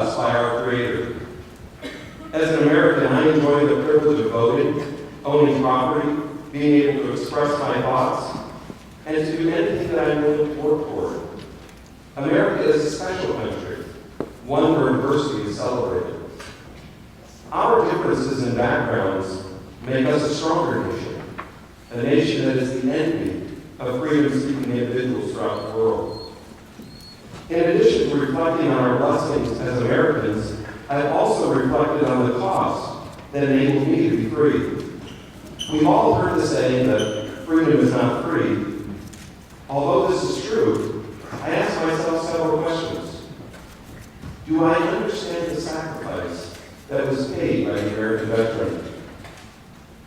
us by our Creator. As an American, I enjoy the privilege of voting, owning property, being able to express my thoughts, and to do anything that I'm willing to work for. America is a special country, one where diversity is celebrated. Our differences and backgrounds make us a stronger nation, a nation that is the envy of freedom-seeking individuals throughout the world. In addition to reflecting on our blessings as Americans, I've also reflected on the cost that enabled me to be free. We've all heard the saying that freedom is not free. Although this is true, I ask myself several questions. Do I understand the sacrifice that was paid by the American veteran?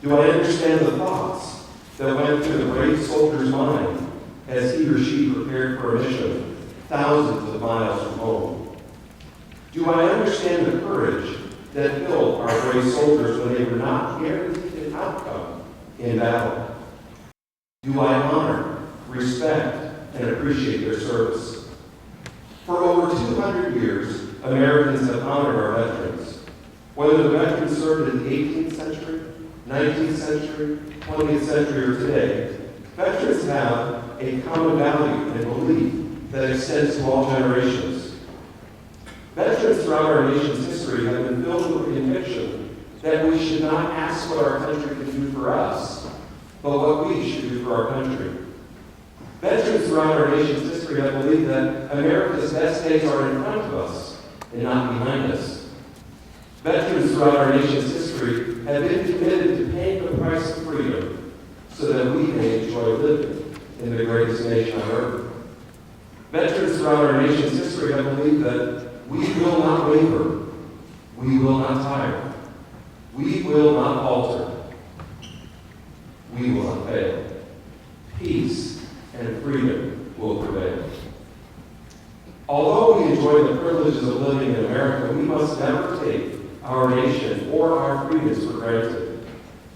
Do I understand the thoughts that went through the brave soldier's mind as he or she prepared for a mission thousands of miles from home? Do I understand the courage that filled our brave soldiers when they were not guaranteed an outcome in battle? Do I honor, respect, and appreciate their service? For over 200 years, Americans have honored our veterans. Whether the veterans served in the 18th century, 19th century, 20th century, or today, veterans have a common value and belief that extends to all generations. Veterans throughout our nation's history have been filled with the conviction that we should not ask what our country can do for us, but what we should do for our country. Veterans throughout our nation's history have believed that America's best days are in front of us and not behind us. Veterans throughout our nation's history have been committed to paying the price of freedom so that we may enjoy living in the greatest nation on earth. Veterans throughout our nation's history have believed that we will not waver, we will not tire, we will not falter, we will not fail. Peace and freedom will prevail. Although we enjoy the privileges of living in America, we must never take our nation or our freedoms for granted.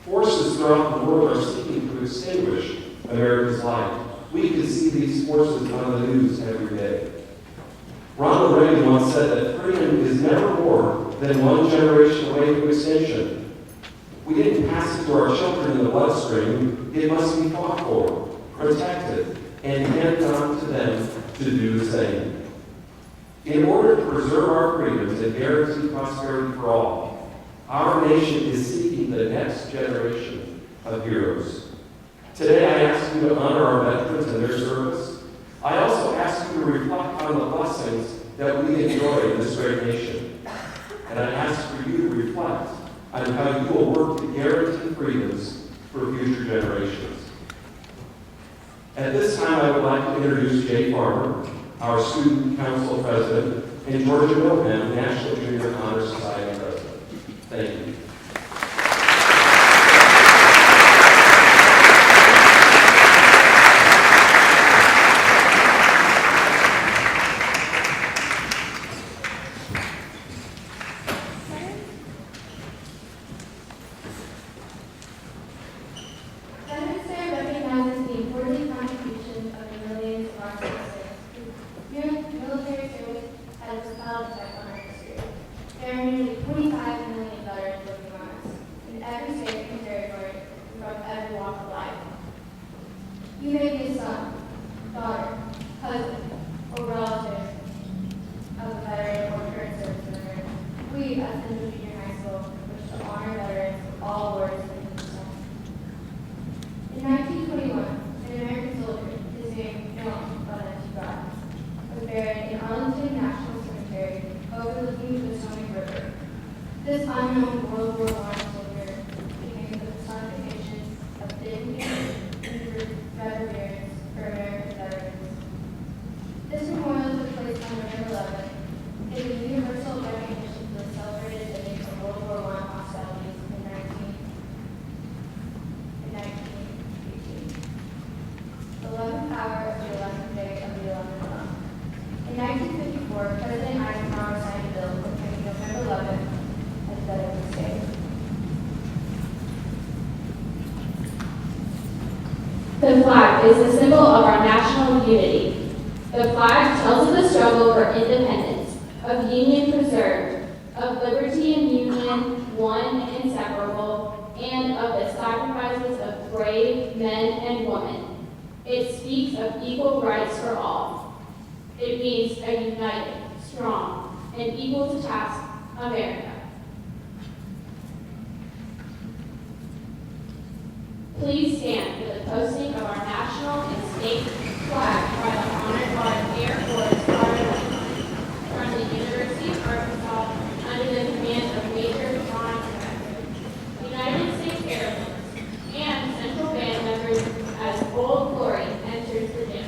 Forces throughout the world are seeking to extinguish America's life. We can see these forces on the news every day. Ronald Reagan once said that freedom is never more than one generation away from extinction. We didn't pass it to our children in the bloodstream. It must be fought for, protected, and handed on to them to do the same. In order to preserve our freedoms and guarantee prosperity for all, our nation is seeking the next generation of heroes. Today, I ask you to honor our veterans and their service. I also ask you to reflect on the blessings that we enjoy in this great nation. And I ask for you to reflect on how you will work to guarantee freedoms for future generations. At this time, I would like to introduce Jay Farmer, our Student Council President, and Georgia Milham, National Junior Honor Society President. Thank you. You may be a son, daughter, cousin, or relative of a veteran or current service member. We, at Springdale Junior High School, wish to honor veterans with all awards and song. In 1921, an American soldier, his name John was buried in Arlington National Cemetery overlooking the Potomac River. This unknown World War I soldier became the personification of dignity and perseverance for American veterans. This memorial took place on November 11th. It was universal recognition for the celebrated days of World War I hostilities in 1918. The 11th hour of the 11th day of the 11th month. In 1954, President Eisenhower signed a bill proclaiming November 11th as Veterans Day. The flag is the symbol of our national unity. The flag tells of the struggle for independence, of union preserved, of liberty and union one and inseparable, and of the sacrifices of brave men and women. It speaks of equal rights for all. It means a united, strong, and equal to task America. Please stand for the posting of our national and state flag by the Honor Guard Air Force from the University of Arkansas under the command of Major John Becker. United States Air Force and Central Band members as Old Glory enters the gym.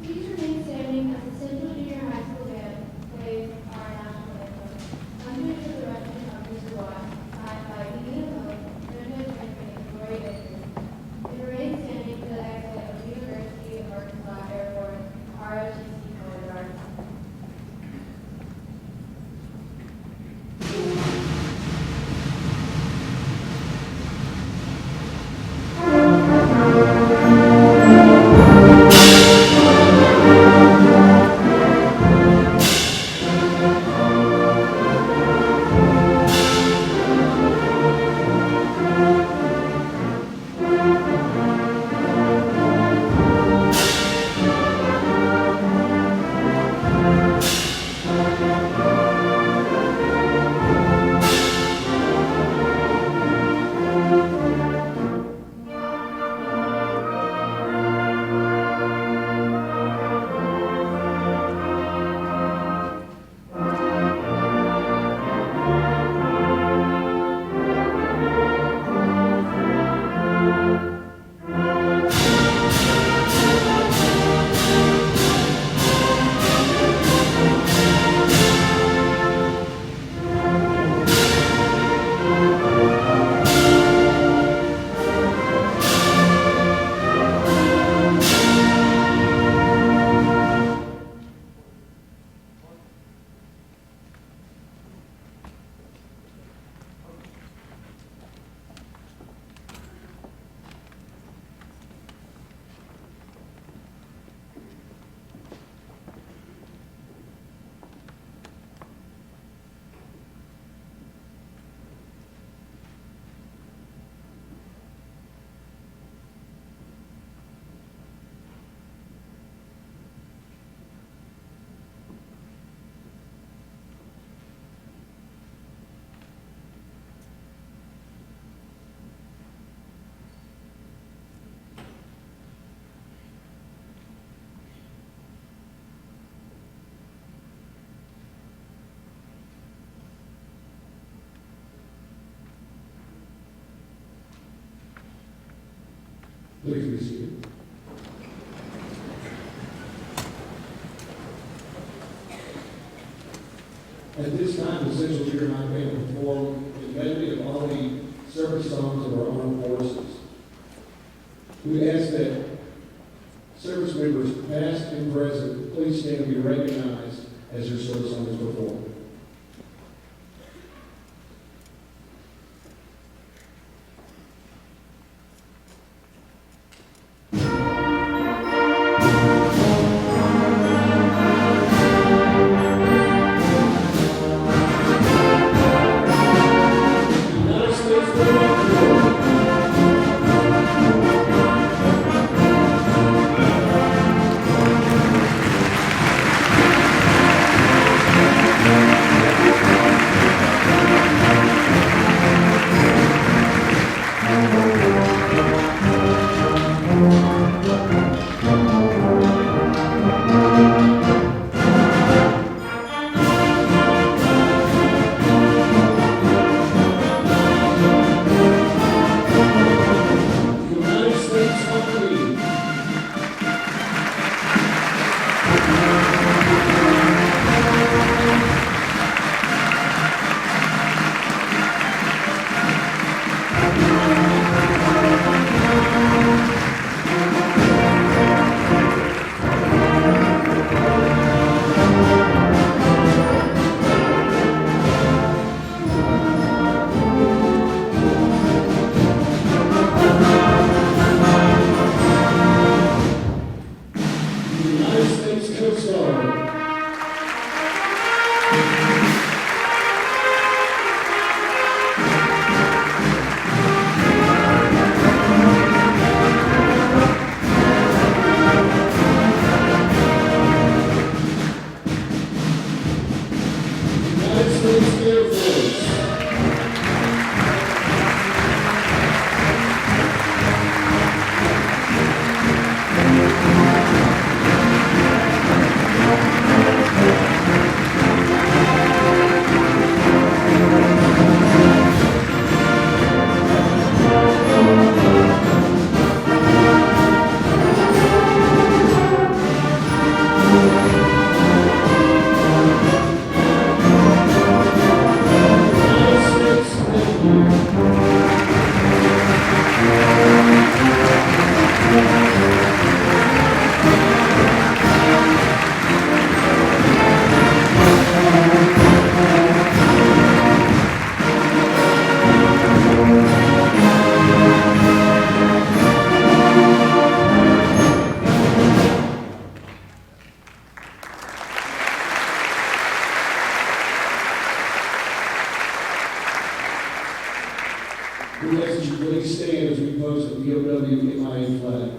Please remain standing as the Central Junior High School Band plays our national anthem. Under the direction of Mr. Watt, signed by Dean Hope, Brenda Franklin, and Glory Baker. We remain standing for the exit of University of Arkansas Air Force ROTC Boulevard. Please be seated. At this time, the Central Junior High Band will perform a medley of all the service songs of our armed forces. We ask that service members, past and present, please stand and be recognized as your service song is performed. We ask that you please stand as we post the POW MIA flag.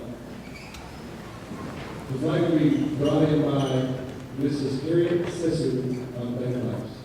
The flag will be brought in by Mrs. Harriet Sisson of Bank Lives.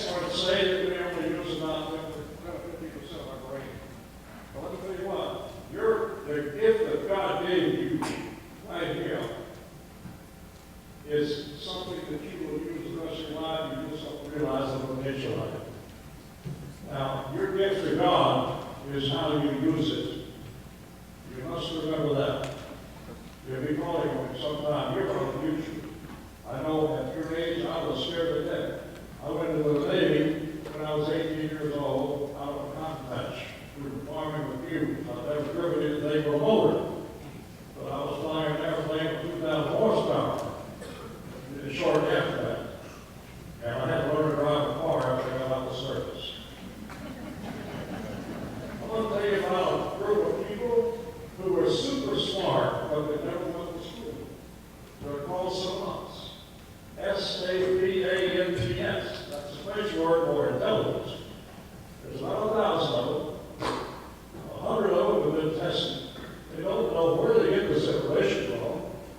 experts say that we only use about 50% of our brain. But let me tell you what, the gift that God gave you right here is something that you will use the rest of your life. You just don't realize the potential of it. Now, your gift to God is how you use it. You must remember that. You'll be calling on it sometime here in the future. I know at your age I was scared to death. I went into the Navy when I was 18 years old out of a cotton patch. We were farming with cubes. I've never driven it, they were motor. But I was flying an airplane with 2,000 horsepower. Short after that. And I had to learn to drive a car after I got out of the service. I want to tell you about a group of people who were super smart, but they never went to school. They're called savants. S-A-V-A-N-T-S. That's a French word for intelligence. There's about 1,000 of them. 100 of them have been tested. They don't know where they get this information from,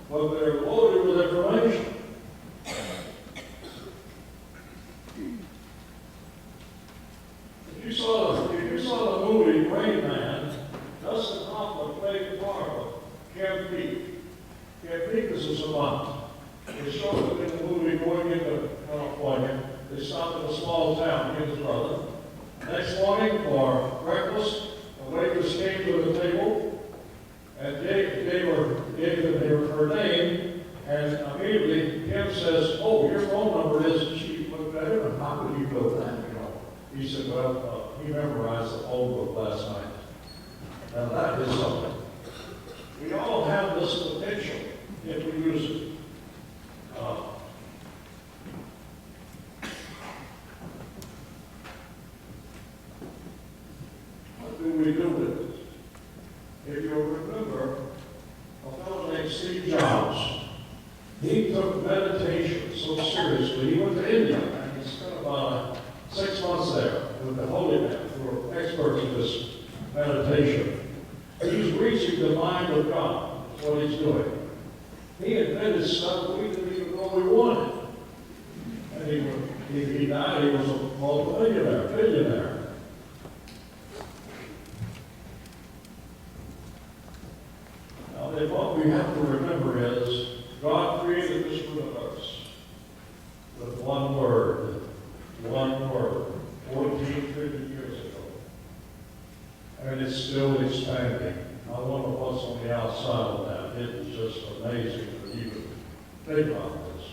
but they're loaded with information. If you saw the movie Rain Man, Dustin Hoffman played the part of Cam Peake. Cam Peake is a savant. They showed him in the movie going into California. They stopped in a small town, he and his brother. Next morning for breakfast, a waitress came to the table and gave them her name, and immediately Kim says, "Oh, your phone number is," she looked at him, and how could you know that? He said, "Well, he memorized the phone book last night." Now that is something. We all have this potential if we use it. What do we do with it? If you remember, a fellow named Steve Jobs, he took meditation so seriously. He went to India and he spent about 6 months there with the holy men who are experts in this meditation. He's reaching the mind of God. That's what he's doing. He invented stuff we didn't even know we wanted. And he died, he was a billionaire. Now, what we have to remember is God created this universe with one word, 1450 years ago. And it's still expanding. I wonder what's on the outside of that. It is just amazing to even think about this.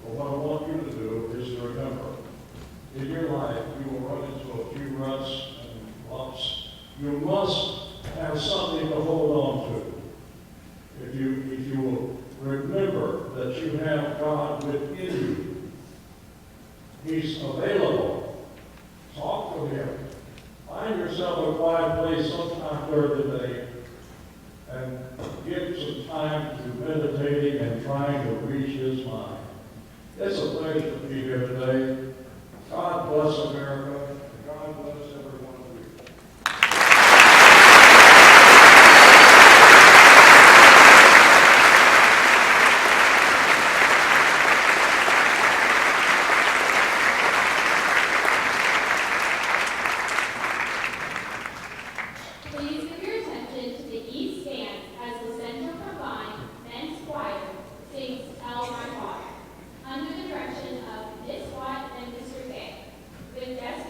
But what I want you to do is to remember, in your life, you will run into a few ruts and lumps. You must have something to hold on to. If you will remember that you have God within you, He's available. Talk to Him. Find yourself a quiet place sometime during the day and give some time to meditating and trying to reach His mind. It's a pleasure to be here today. God bless America. And God bless every one of you. Please give your attention to the East Stand as the Central Combined Men's Choir sings "Tell My Father" under the direction of Miss Watt and Mr. Gay, with guest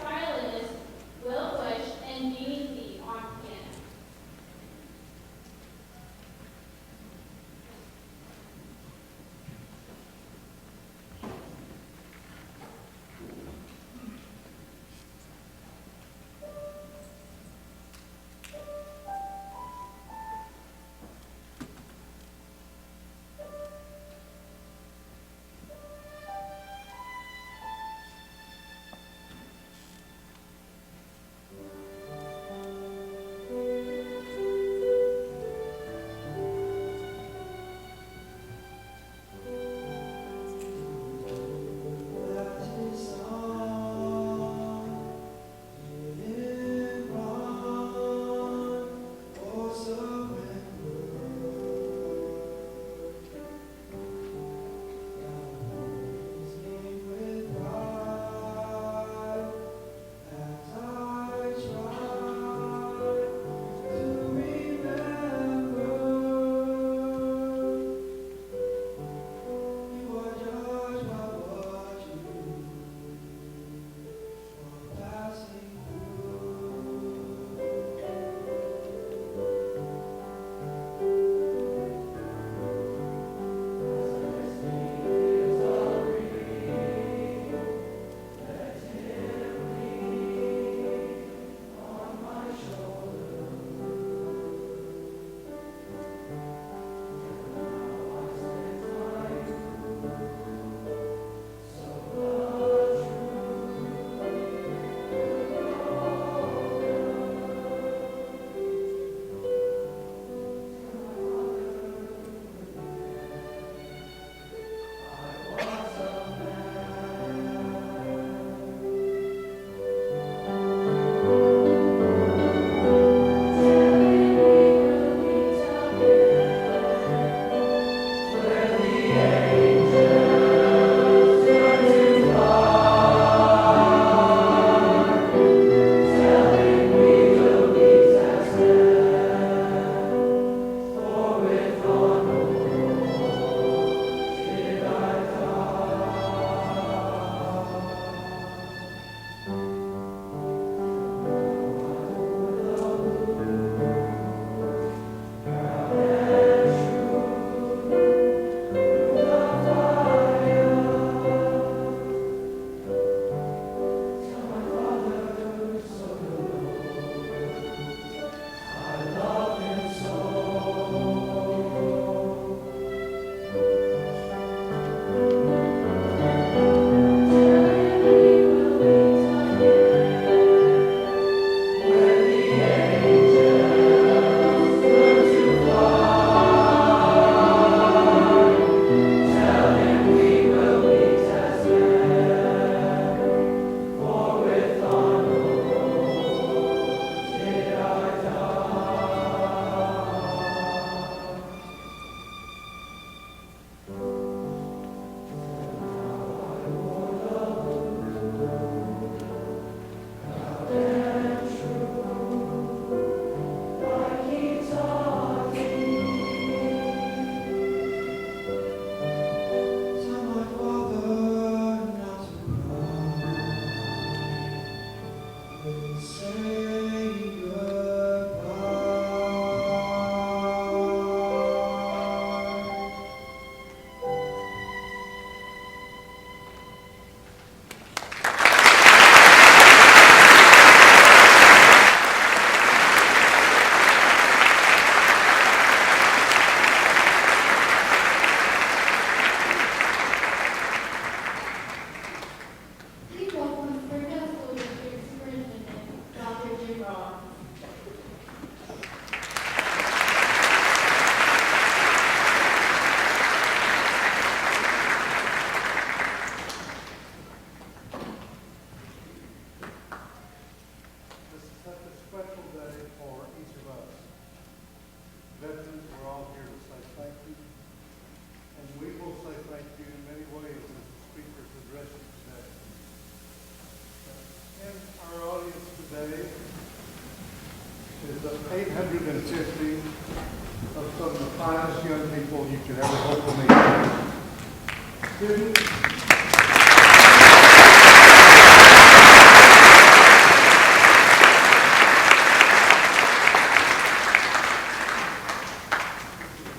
Students,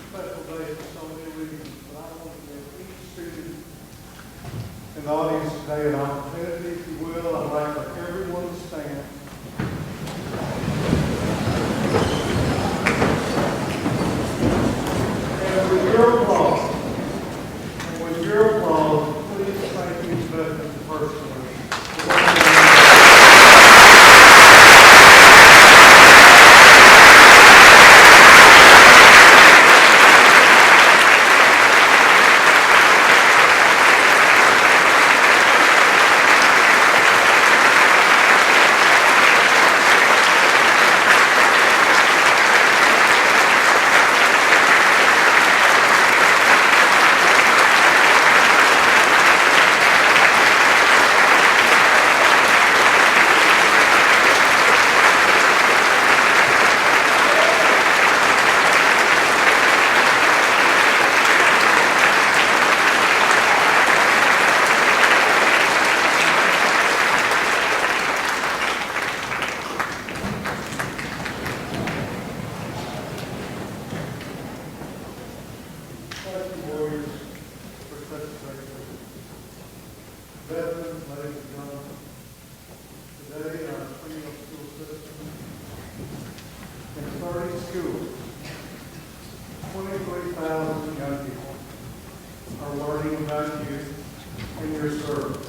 special day for so many reasons, but I want to give each student in the audience today an opportunity, if you will. I'd like for everyone to stand. And with your applause, please thank each veteran personally. Thank you, warriors, for such a great service. Veterans, ladies and gentlemen, today in our Springdale school system, in 30 schools, 23,000 young people are learning about you and your service.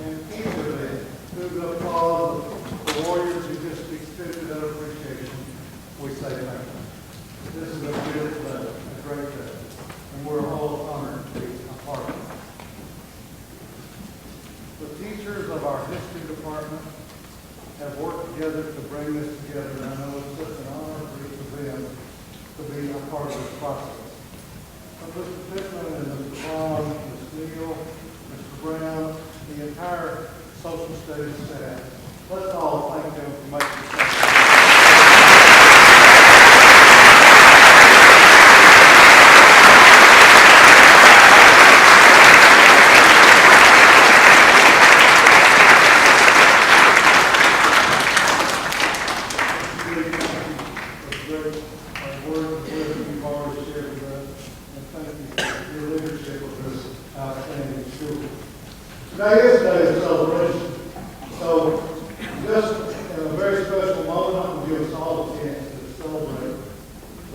And each of them, through the applause of the warriors who just extended their appreciation, we say thank you. This is a real pleasure, a great day, and we're all honored to be a part of it. The teachers of our history department have worked together to bring this together, and I know it's such an honor for each of them to be a part of this process. So Mr. Pittman and Mr. Braun, Ms. Neal, Mr. Brown, the entire social studies staff, let's all thank them for making this happen. Today is a day of celebration. So, just in a very special moment, I'm going to give us all a chance to celebrate.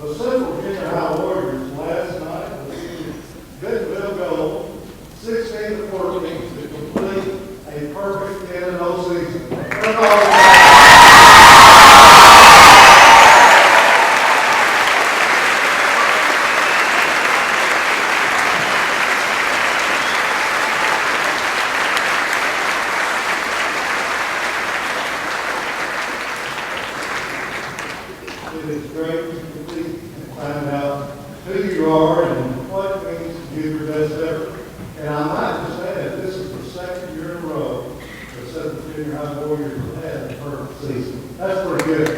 The Central Junior High Warriors last night received Bentonville Gold, 16-14, to complete a perfect NNO season. That's all. It is great to complete and find out who you are and what it means to give your best effort. And I might just add, this is the second year in a row the Central Junior High Warriors have had a perfect season. That's pretty good.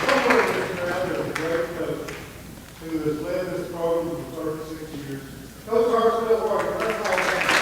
Somewhere in this crowd is a great coach who has led this program for 36 years. Coach Hartsfield Warrior, let's all thank him.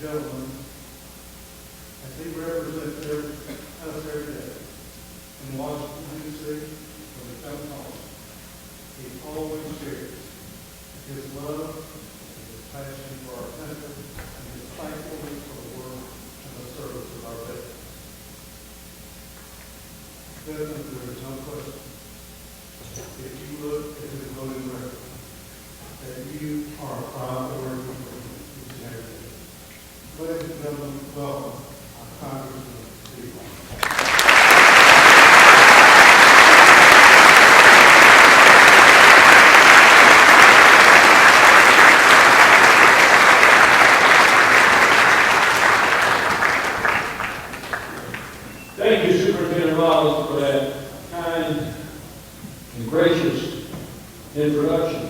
gentleman, as he represents us every day in Washington, D.C., when we come home, he always shares his love, his passion for our country, and his thankfulness for the work and the service of our veterans. Veterans, there is no question, if you look at his voting record, that you are a proud warrior for each and every day. Ladies and gentlemen, welcome our Congressman Steve. Thank you, Superintendent Rollins, for that kind and gracious introduction.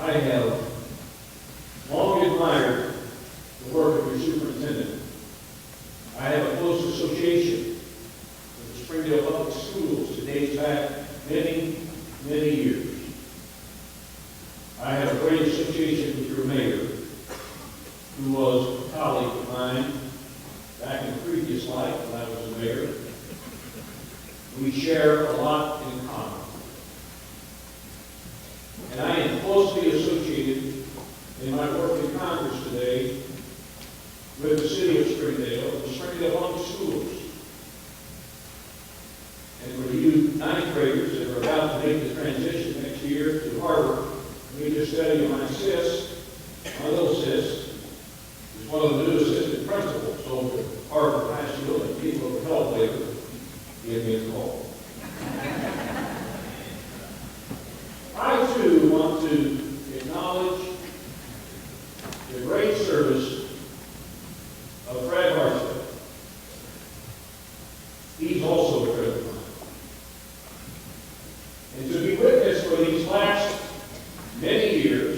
I have long admired the work of your superintendent. I have a close association with the Springdale Public Schools that dates back many, many years. I have a great association with your mayor, who was a colleague of mine back in a previous life when I was a mayor. We share a lot in common. And I am closely associated in my work in Congress today with the city of Springdale and the Springdale Public Schools. And for you ninth graders that are about to make the transition next year to HAR-BER, let me just tell you, my sis, my little sis, is one of the new assistant principals over at HAR-BER High School, and people of help later give me a call. I too want to acknowledge the great service of Fred Hartsfield. He's also a friend of mine. And to be witness for these last many years,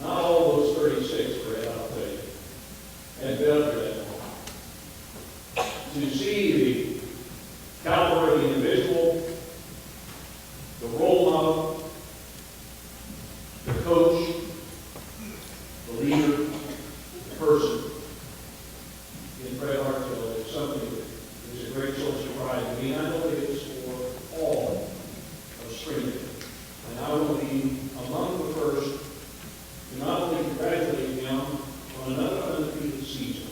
not all those 36, Fred, I'll tell you, and been for that long, to see the caliber of the individual, the role model, the coach, the leader, the person in Fred Hartsfield is something that is a great source of pride to me. I know it is for all of Springdale. And I will be among the first to not only congratulate him on another undefeated season,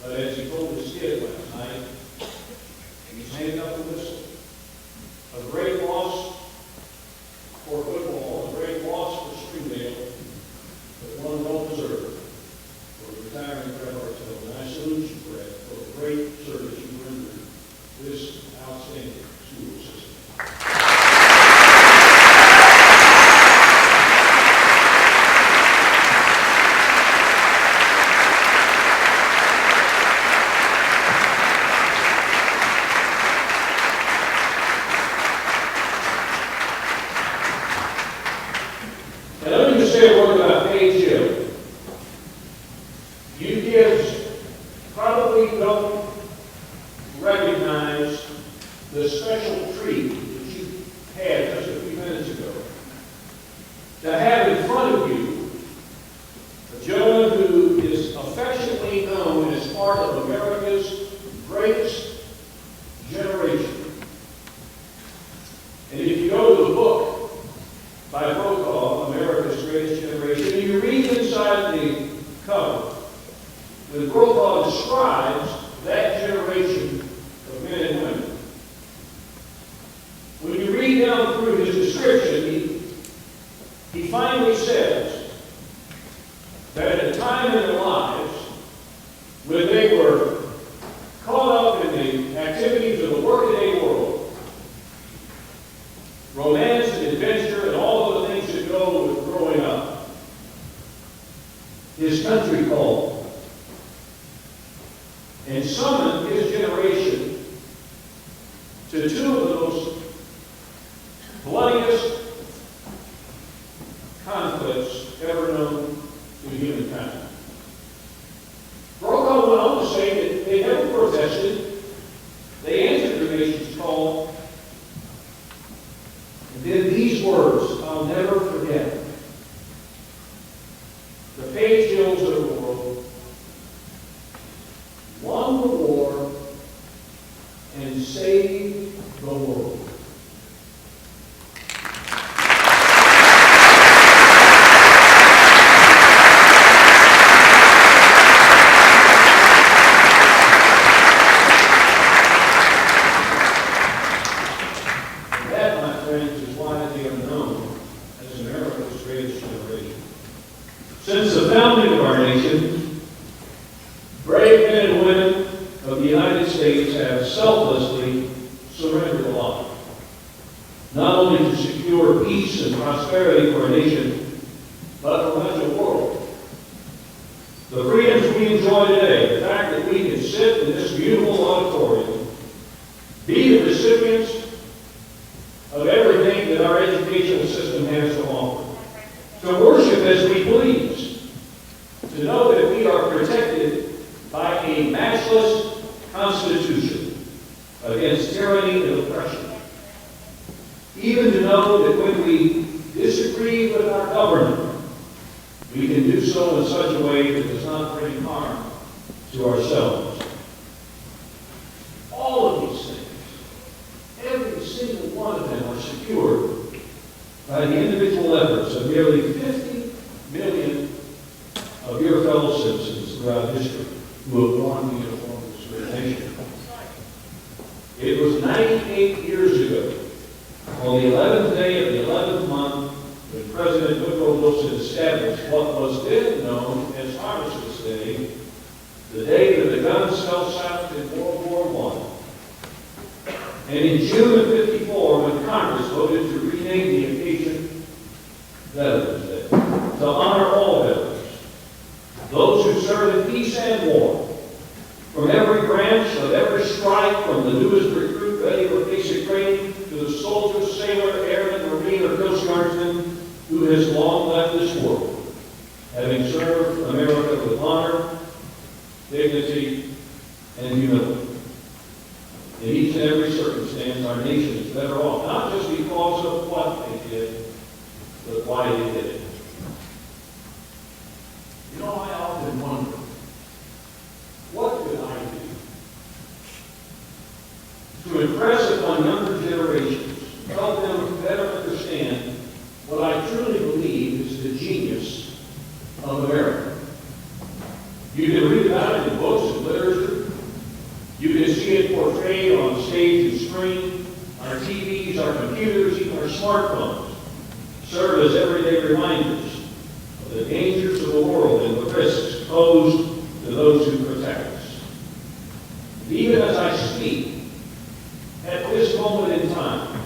but as he told his kid last night, he's hanging up the whistle. A great loss for football, a great loss for Springdale, but one well deserved for retiring Fred Hartsfield. And I salute you, Fred, for the great service you rendered this outstanding school system. And let me just say a word about Paige Hill. You kids probably don't recognize the special treat that you had just a few minutes ago. To have in front of you a gentleman who is affectionately known as part of America's greatest generation. And if you go to the book by Brokaw, America's Greatest Generation, and you read inside the cover, when Brokaw describes that generation of men and women, when you read down through his description, he finally says that at a time in their lives when they were caught up in the activities of the workaday world, romance and adventure and all of the things that go with growing up, his country called and summoned his generation to two of the most bloodiest conflicts ever known to humankind. Brokaw went on to say that they never protested, they answered the nation's call, and then these words I'll never forget. The Paige Hill Since the founding of our nation, brave men and women of the United States have selflessly surrendered a lot, not only to secure peace and prosperity for our nation, but for much of the world. The freedoms we enjoy today, the fact that we can sit in this beautiful auditorium, be the recipients of everything that our educational system has to offer, to worship as we please, to know that we are protected by a matchless Constitution against tyranny and oppression, even to know that when we disagree with our government, we can do so in such a way that does not bring harm to ourselves. All of these things, every single one of them, are secured by the individual efforts of nearly 50 million of your fellow citizens throughout history who have worn the uniform of this great nation. It was 98 years ago, on the 11th day of the 11th month, when President Woodrow Wilson established what was then known as Armistice Day, the day that the guns fell silent in World War I. And in June of '54, when Congress voted to rename the occasion Veterans Day, to honor all veterans, those who served in peace and war, from every branch of every stripe, from the newest recruit ready for basic training to the soldier, sailor, airman, marine, or Coast Guardsman who has long left this world, having served America with honor, dignity, and humility. In each and every circumstance, our nation is better off, not just because of what they did, but why they did it. You know, I often wonder, what could I do to impress upon younger generations, help them better understand what I truly believe is the genius of America? You can read about it in books and literature. You can see it portrayed on stage and screen. Our TVs, our computers, even our smartphones serve as everyday reminders of the dangers of the world and the risks posed to those who protect us. And even as I speak, at this moment in time,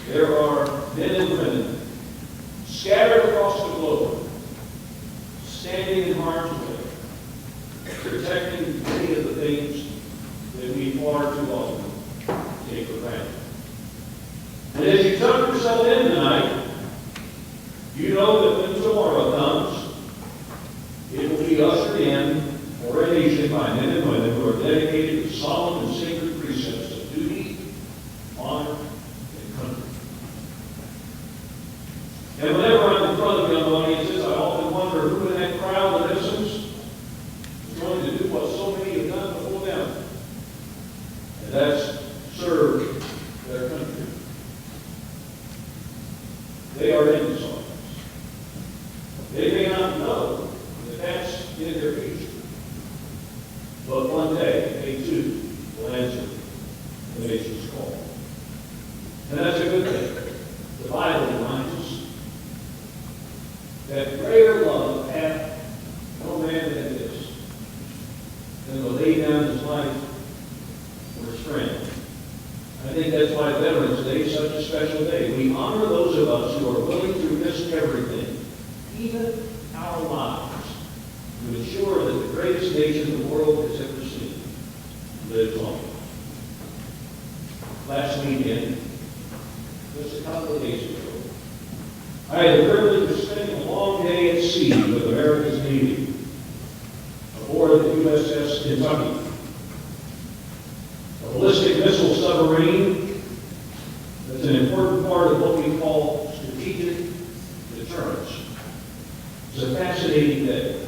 there are men and women scattered across the globe, standing in harm's way, protecting many of the things that we far too often take for granted. And as you tuck yourself in tonight, you know that when tomorrow comes, it will be ushered in for a nation by men and women who are dedicated to solemn and sacred precepts of duty, honor, and country. And whenever I'm in front of young audiences, I often wonder who in that crowd of innocents is going to do what so many have done before them. And that's serve their country. They are in this audience. They may not know that that's in their future. But one day, they too will answer the nation's call. And that's a good thing. The Bible reminds us that greater love hath no man than this, than to lay down his life for his friend. I think that's why Veterans Day is such a special day. We honor those of us who are willing to risk everything, even our lives, to ensure that the greatest nation the world has ever seen lives on. Last weekend, just a couple of days ago, I had the privilege of spending a long day at sea with America's Navy aboard the USS Kentucky, a ballistic missile submarine that's an important part of what we call strategic deterrence. It's a fascinating day.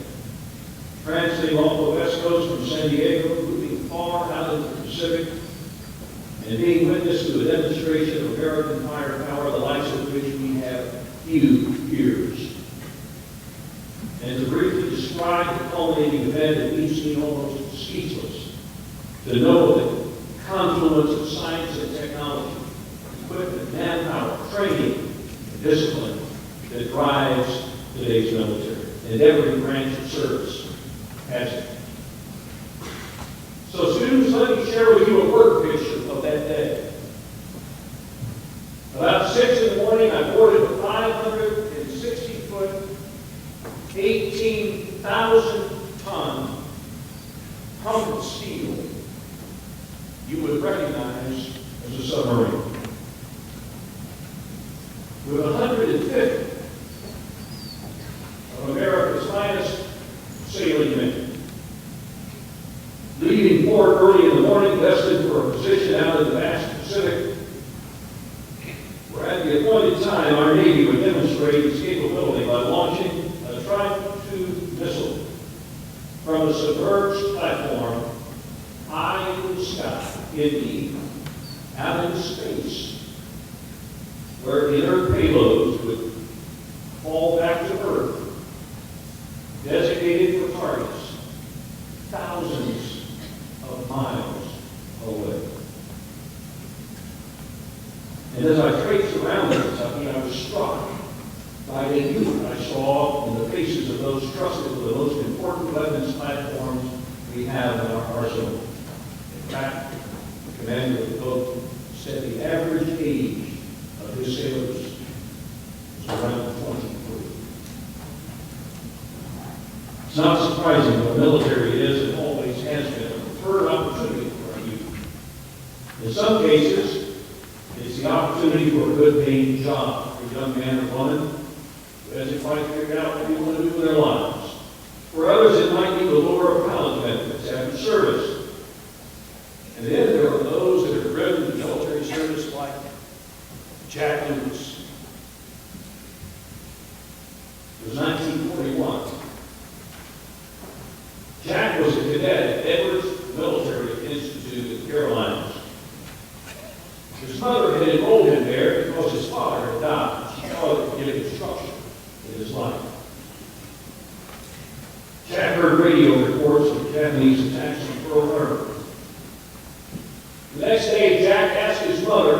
Translating off the west coast from San Diego, moving far out into the Pacific, and being witness to a demonstration of American firepower, the likes of which we have few peers. And to briefly describe the culminating event, it leaves me almost speechless to know the confluence of science and technology, equipment, manpower, training, and discipline that drives today's military, and every branch of service has it. So students, let me share with you a word picture of that day. About 6 in the morning, I boarded a 560-foot, 18,000-ton hump of steel you would recognize as a submarine. With 150 of America's finest sailing men, leaving port early in the morning, destined for a position out in the vast Pacific, where at the appointed time our Navy would demonstrate its capability by launching a Trident II missile from a submerged platform high in the sky, indeed, out in space, where inert payloads would fall back to Earth, designated for targets thousands of miles away. And as I traced around Kentucky, I was struck by the youth I saw in the faces of those trusted with the most important weapons platforms we have in our arsenal. In fact, the commander of the boat said the average age of his sailors was around 23. It's not surprising what the military is and always has been a preferred opportunity for our youth. In some cases, it's the opportunity for a good paying job for a young man or woman who hasn't quite figured out what they want to do with their lives. For others, it might be the lure of college benefits after service. And then there are those that are driven to military service like Jack Lucas. It was 1941. Jack was a cadet at Edwards Military Institute in the Carolinas. His mother had enrolled him there because his father had died. She thought it would give him structure in his life. Jack heard radio reports of Japanese attacks on Pearl Harbor. The next day, Jack asked his mother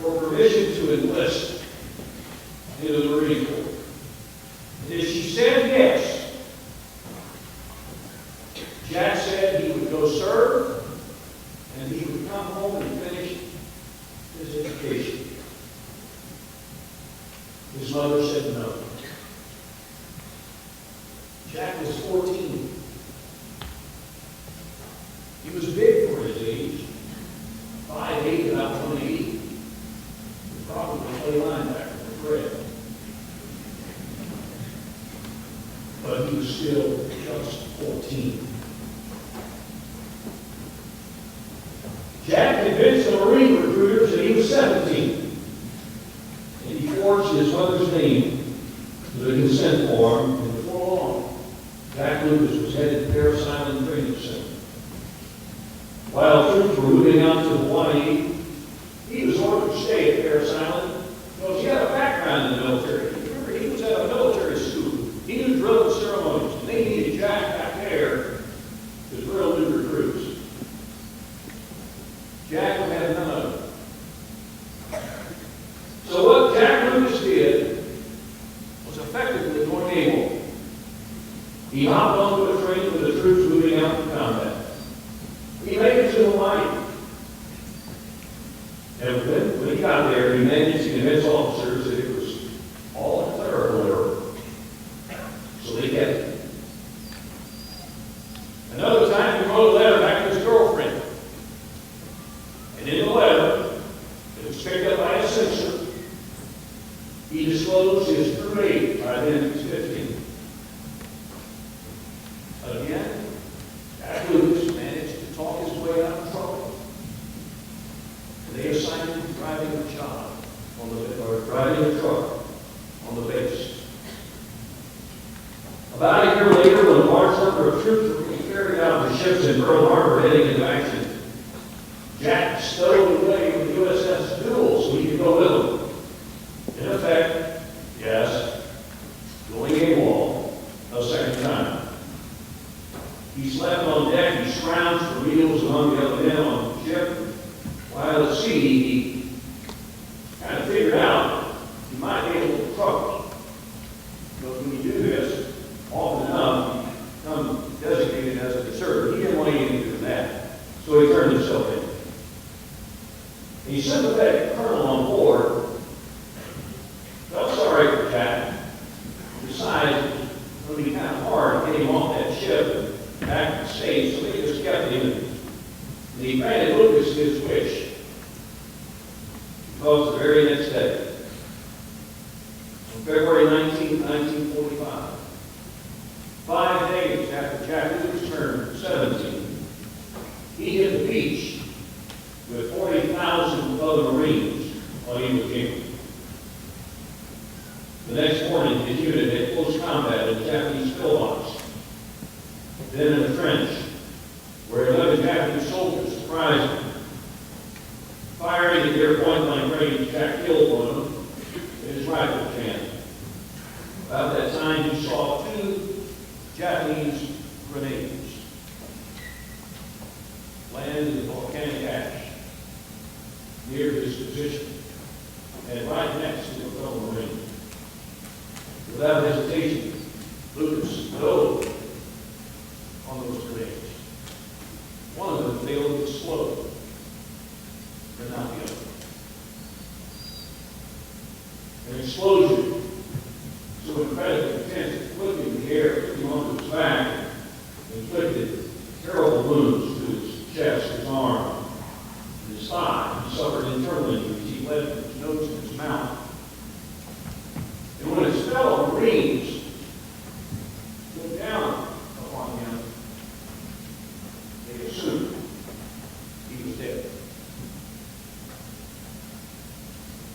for permission to enlist into the Marine Corps. And if she said yes, Jack said he would go serve and he would come home and finish his education. His mother said no. Jack was 14. He was big for his age, 5'8", about 180. He would probably play linebacker for Fred. But he was still just 14. Jack convinced the Marine recruiters that he was 17. And he forged his mother's name to the consent form, and before long, Jack Lucas was headed to Parris Island Training Center. While troops were moving out to Hawaii, he was ordered to stay at Parris Island because he had a background in the military. Remember, he was at a military school. He knew drill and ceremonies, and they needed Jack back there to drill new recruits. Jack had none of it. So what Jack Lucas did was effectively go naval. He hopped onto a train with the troops moving out to combat. He made it to Hawaii. And when he got there, he managed to convince officers that it was all a clerical error. So they kept it. Another time, he wrote a letter back to his girlfriend. And in the letter, it was picked up by a censor, he disclosed his true age. By then he was 15. Again, Jack Lucas managed to talk his way out of trouble. And they assigned him driving a job or driving a truck on the base. About a year later, when a large number of troops were being carried out of the ships in Pearl Harbor heading into action, Jack stowed away with the USS Duel so he could go with them. In effect, yes, going AWOL a second time. He slept on deck, he scrounged for meals among the other men on the ship. While at sea, he kind of figured out he might be able to truck February 19, 1945. 5 days after Jack Lucas turned 17, he hit the beach with 40,000 other Marines on Iwo Jima. The next morning, his unit had close combat in the Japanese pillbox, then in the trench, where 11 Japanese soldiers surprised him. Firing at their point-blank range, Jack killed one of them in his rifle jam. About that time, he saw 2 Japanese grenades land in the volcanic ash near his position and right next to a fellow Marine. Without hesitation, Lucas dove on those grenades. One of them failed to explode, but not the other. An explosion so incredibly intense it flipped him in the air, took him onto his back, and inflicted terrible wounds to his chest, his arm, and his thigh. He suffered internal injuries. He bled from his nose and his mouth. And when his fellow Marines looked down upon him, they assumed he was dead.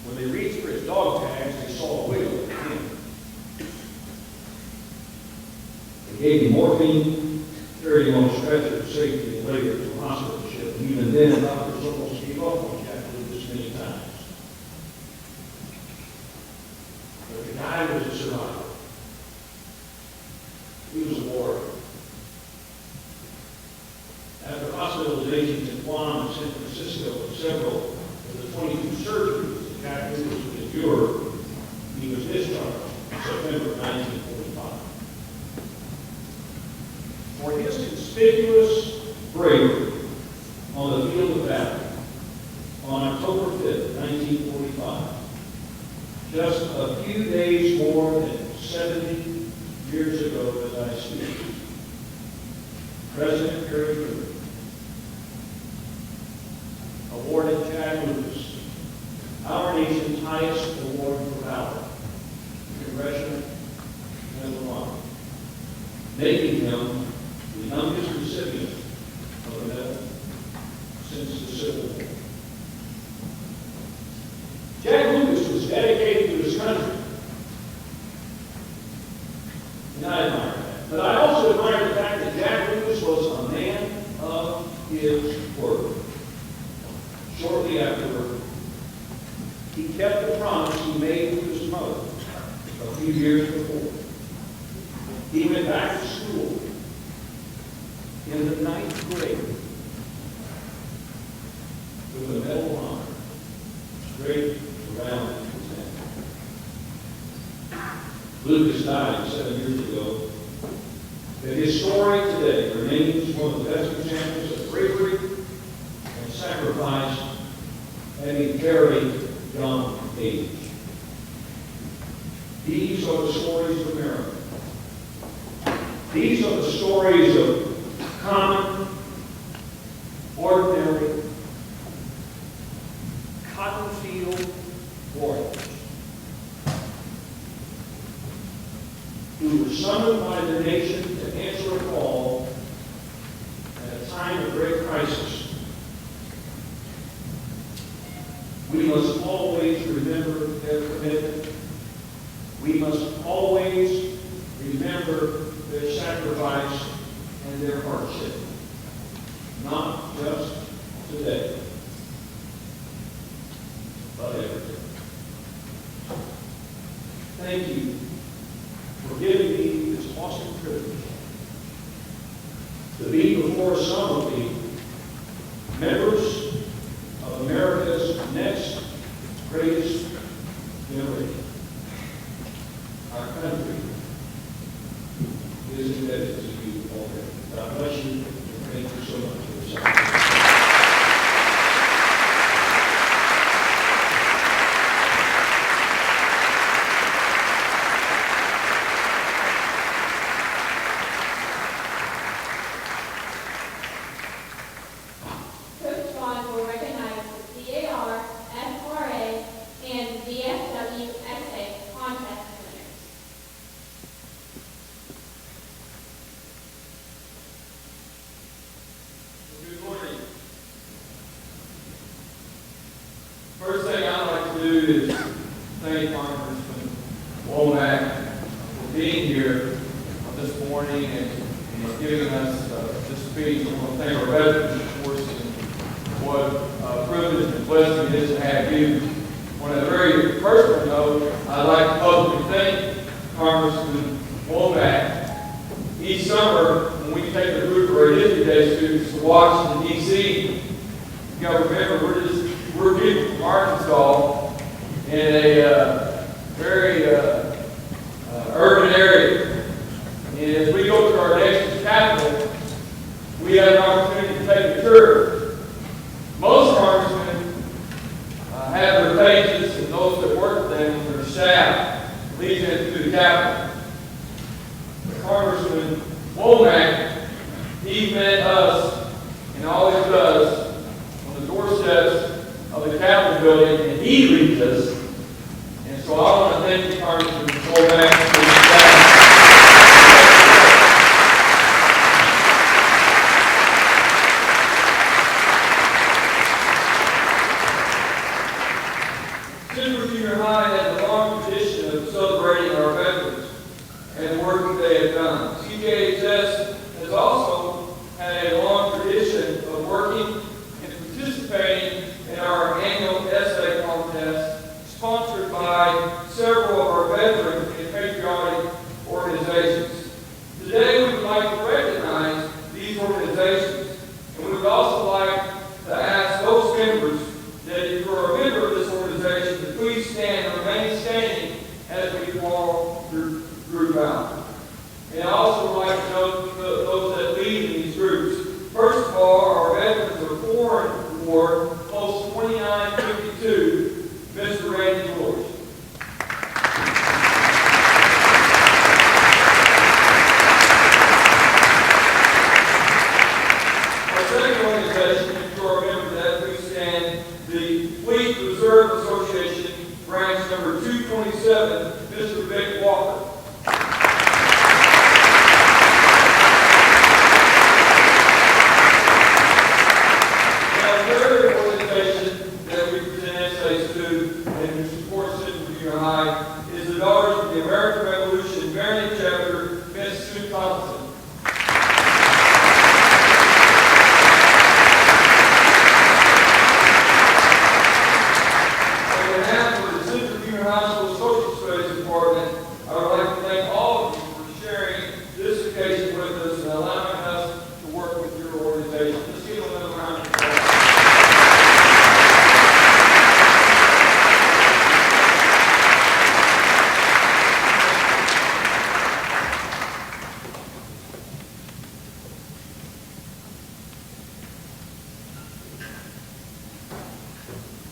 When they reached for his dog tags, they saw a wiggle at the end. They gave him morphine, carried him on a stretcher to safety, and later to a hospital ship. And even then, doctors almost gave up on Jack Lucas many times. But the guy was a survivor. He was a warrior. After hospitalizations in Guam and San Francisco and several of the 22 surgeries that Jack Lucas would endure, he was discharged in September of 1945. For his conspicuous bravery on the field of battle on October 5th, 1945, just a few days more than 70 years ago as I speak, President Harry Truman awarded Jack Lucas our nation's highest award for valor, the Congressional Medal of Honor, making him the youngest recipient of the medal since the Civil War. Jack Lucas was dedicated to his country, and I admire that. But I also admire the fact that Jack Lucas was a man of his word. Shortly afterward, he kept the promise he made to his mother a few years before. He went back to school in the 9th grade with a Medal of Honor straight around his neck. Lucas died 7 years ago, but his story today remains one of the best examples of bravery and sacrifice at a very young age. These are the stories of America. These are the stories of common, ordinary, cotton field warriors who were summoned by their nation to answer a call at a time of great crisis. We must always remember their commitment. We must always remember their sacrifice and their hardship. Not just today, but every day. Thank you for giving me this awesome privilege to be before some of the members of America's next greatest generation. Our country is indebted to you already. God bless you, and thank you so much for your support. Coach Vaughn will recognize the HAR, FRA, and VFW essay contest winners. thank Congressman Womack for being here this morning and giving us this speech. I want to thank our veterans, of course, and what a privilege and blessing it is to have you. On a very personal note, I'd like to publicly thank Congressman Womack. Each summer, when we take a group of our History Day students to Washington, D.C., you got to remember, we're people from Arkansas in a very urban area. And as we go to our nation's capital, we have an opportunity to take a tour. Most congressmen have their pages and those that work with them and their staff lead them to the Capitol. But Congressman Womack, he met us and always does on the doorsteps of the Capitol building, and he leads us. And so I want to thank you, Congressman Womack, for your staff. Central Junior High has a long tradition of celebrating our veterans and the work that they have done. CJHS has also had a long tradition of working and participating in our annual essay contest, sponsored by several of our veteran and patriotic organizations. Today, we would like to recognize these organizations, and we would also like to ask those members that if you're a member of this organization, to please stand and remain standing as we call your group out. And I also would like to note those that lead in these groups. First of all, our veterans of foreign war, Post 2952, Mr. Randy George. Our second organization, if you are a member of that, please stand, the Fleet Reserve Association, branch number 227, Mr. Vic Walker. Is the Daughters of the American Revolution, Maryland chapter, Miss Sue Thompson. On behalf of the Central Junior High School Social Studies Department, I would like to thank all of you for sharing this occasion with us and allowing us to work with your organization. Let's give them another round of applause.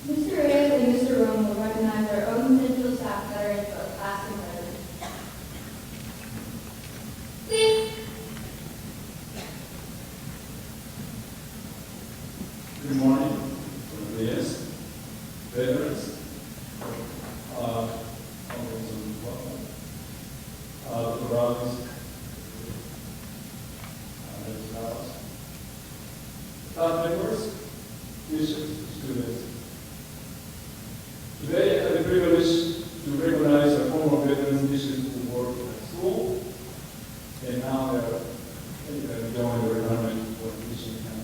Mr. Reyes and Mr. Rome will recognize our own Central staff veterans of past and present. Please. Good morning, yes, veterans, pluralities, staff members, teachers, students. Today, I have the privilege to recognize our former veterans teachers who work at school, and now they're going to retirement for teaching and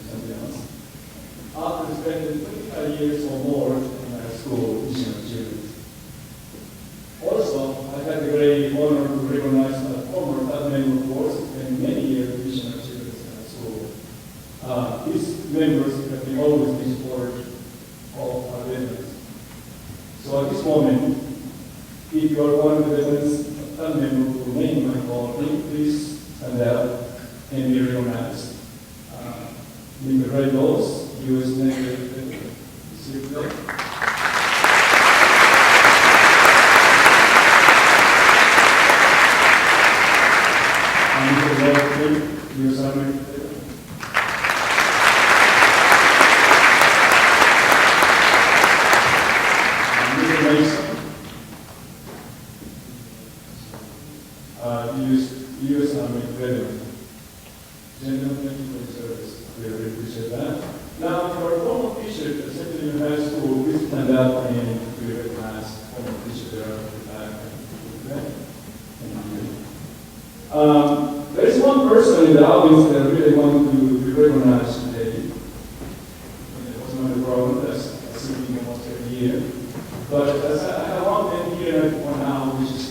something else. After spending 25 years or more in my school teaching students. Also, I had the great honor to recognize a former staff member who also spent many years teaching students at school. These members have been always been supportive of our veterans. So at this moment, if you are one of the veterans staff member who remain my call, please stand up and be recognized. In the red laws, U.S. Navy Springdale. And the Lord, U.S. Army. U.S. Army veteran. General, thank you for the service. We really appreciate that. Now, for a former teacher at Central Junior High School, please stand up and be recognized. There is one person in the audience that I really want to recognize today. It wasn't my problem, that's assuming almost every year. But as I have one man here for now, which is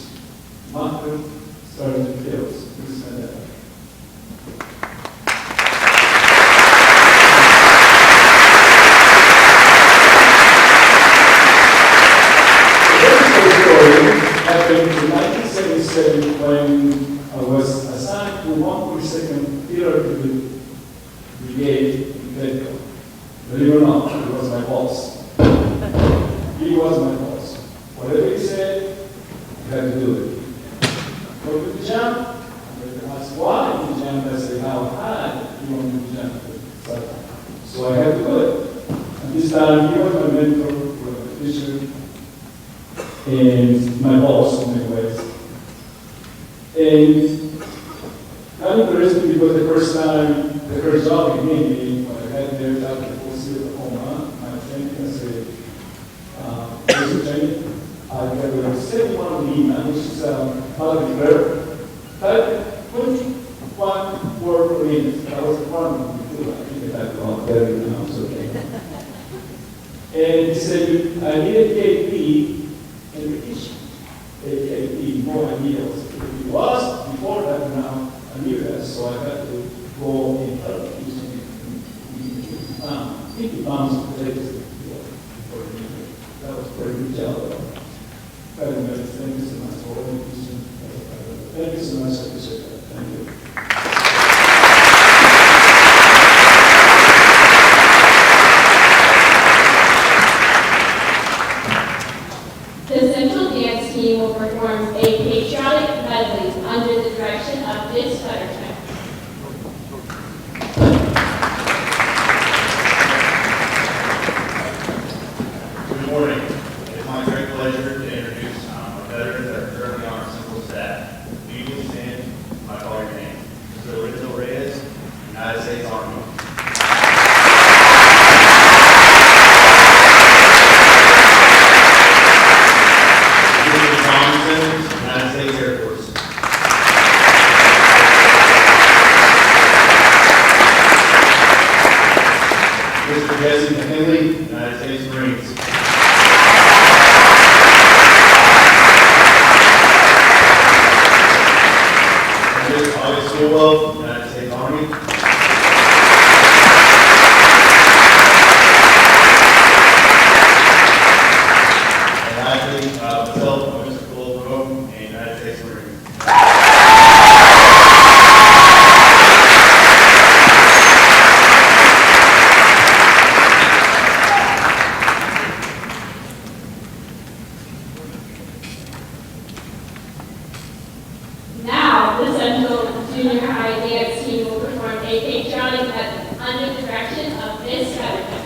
Martin Sergeant Fields. Please stand up. Happened in 1977 when I was assigned to 142nd Theater Brigade in Springdale. Believe it or not, he was my boss. He was my boss. Whatever he said, you had to do it. Go to the jump. I asked why you jump. I said, how high you want me to jump. So I had to do it. And this time, he was my mentor, my teacher, and my boss in many ways. And I'm interested because the first job he gave me, when I had there out in Full City, Oklahoma, my training, I said, basic training, I got a 71 Lima, which is HAR-BER, type 21 word per minute. That was the problem. I think I typed a lot better now, it's okay. And he said, I need a KP, and repetition. AKP, more ideals. It was before that, now I knew that, so I had to go in using 50 pounds of potatoes for a year. That was a pretty good job. Very much. Thank you so much for all the questions. Thank you so much. I appreciate that. Thank you. The Central Dance Team will perform a patriotic medley under the direction of Miss Buttercup. Good morning. It's my great pleasure to introduce our veterans that are currently on our Central staff. Will you please stand? I call your name. Mr. Lorenzo Reyes, United States Army. United States Air Force. Mr. Jesse McKinley, United States Marines. Ms. August Schoolwell, United States Army. And lastly, myself, Mr. Cole Rome, and United States Marines. Now, the Central Junior High Dance Team will perform a patriotic medley under the direction of Miss Buttercup.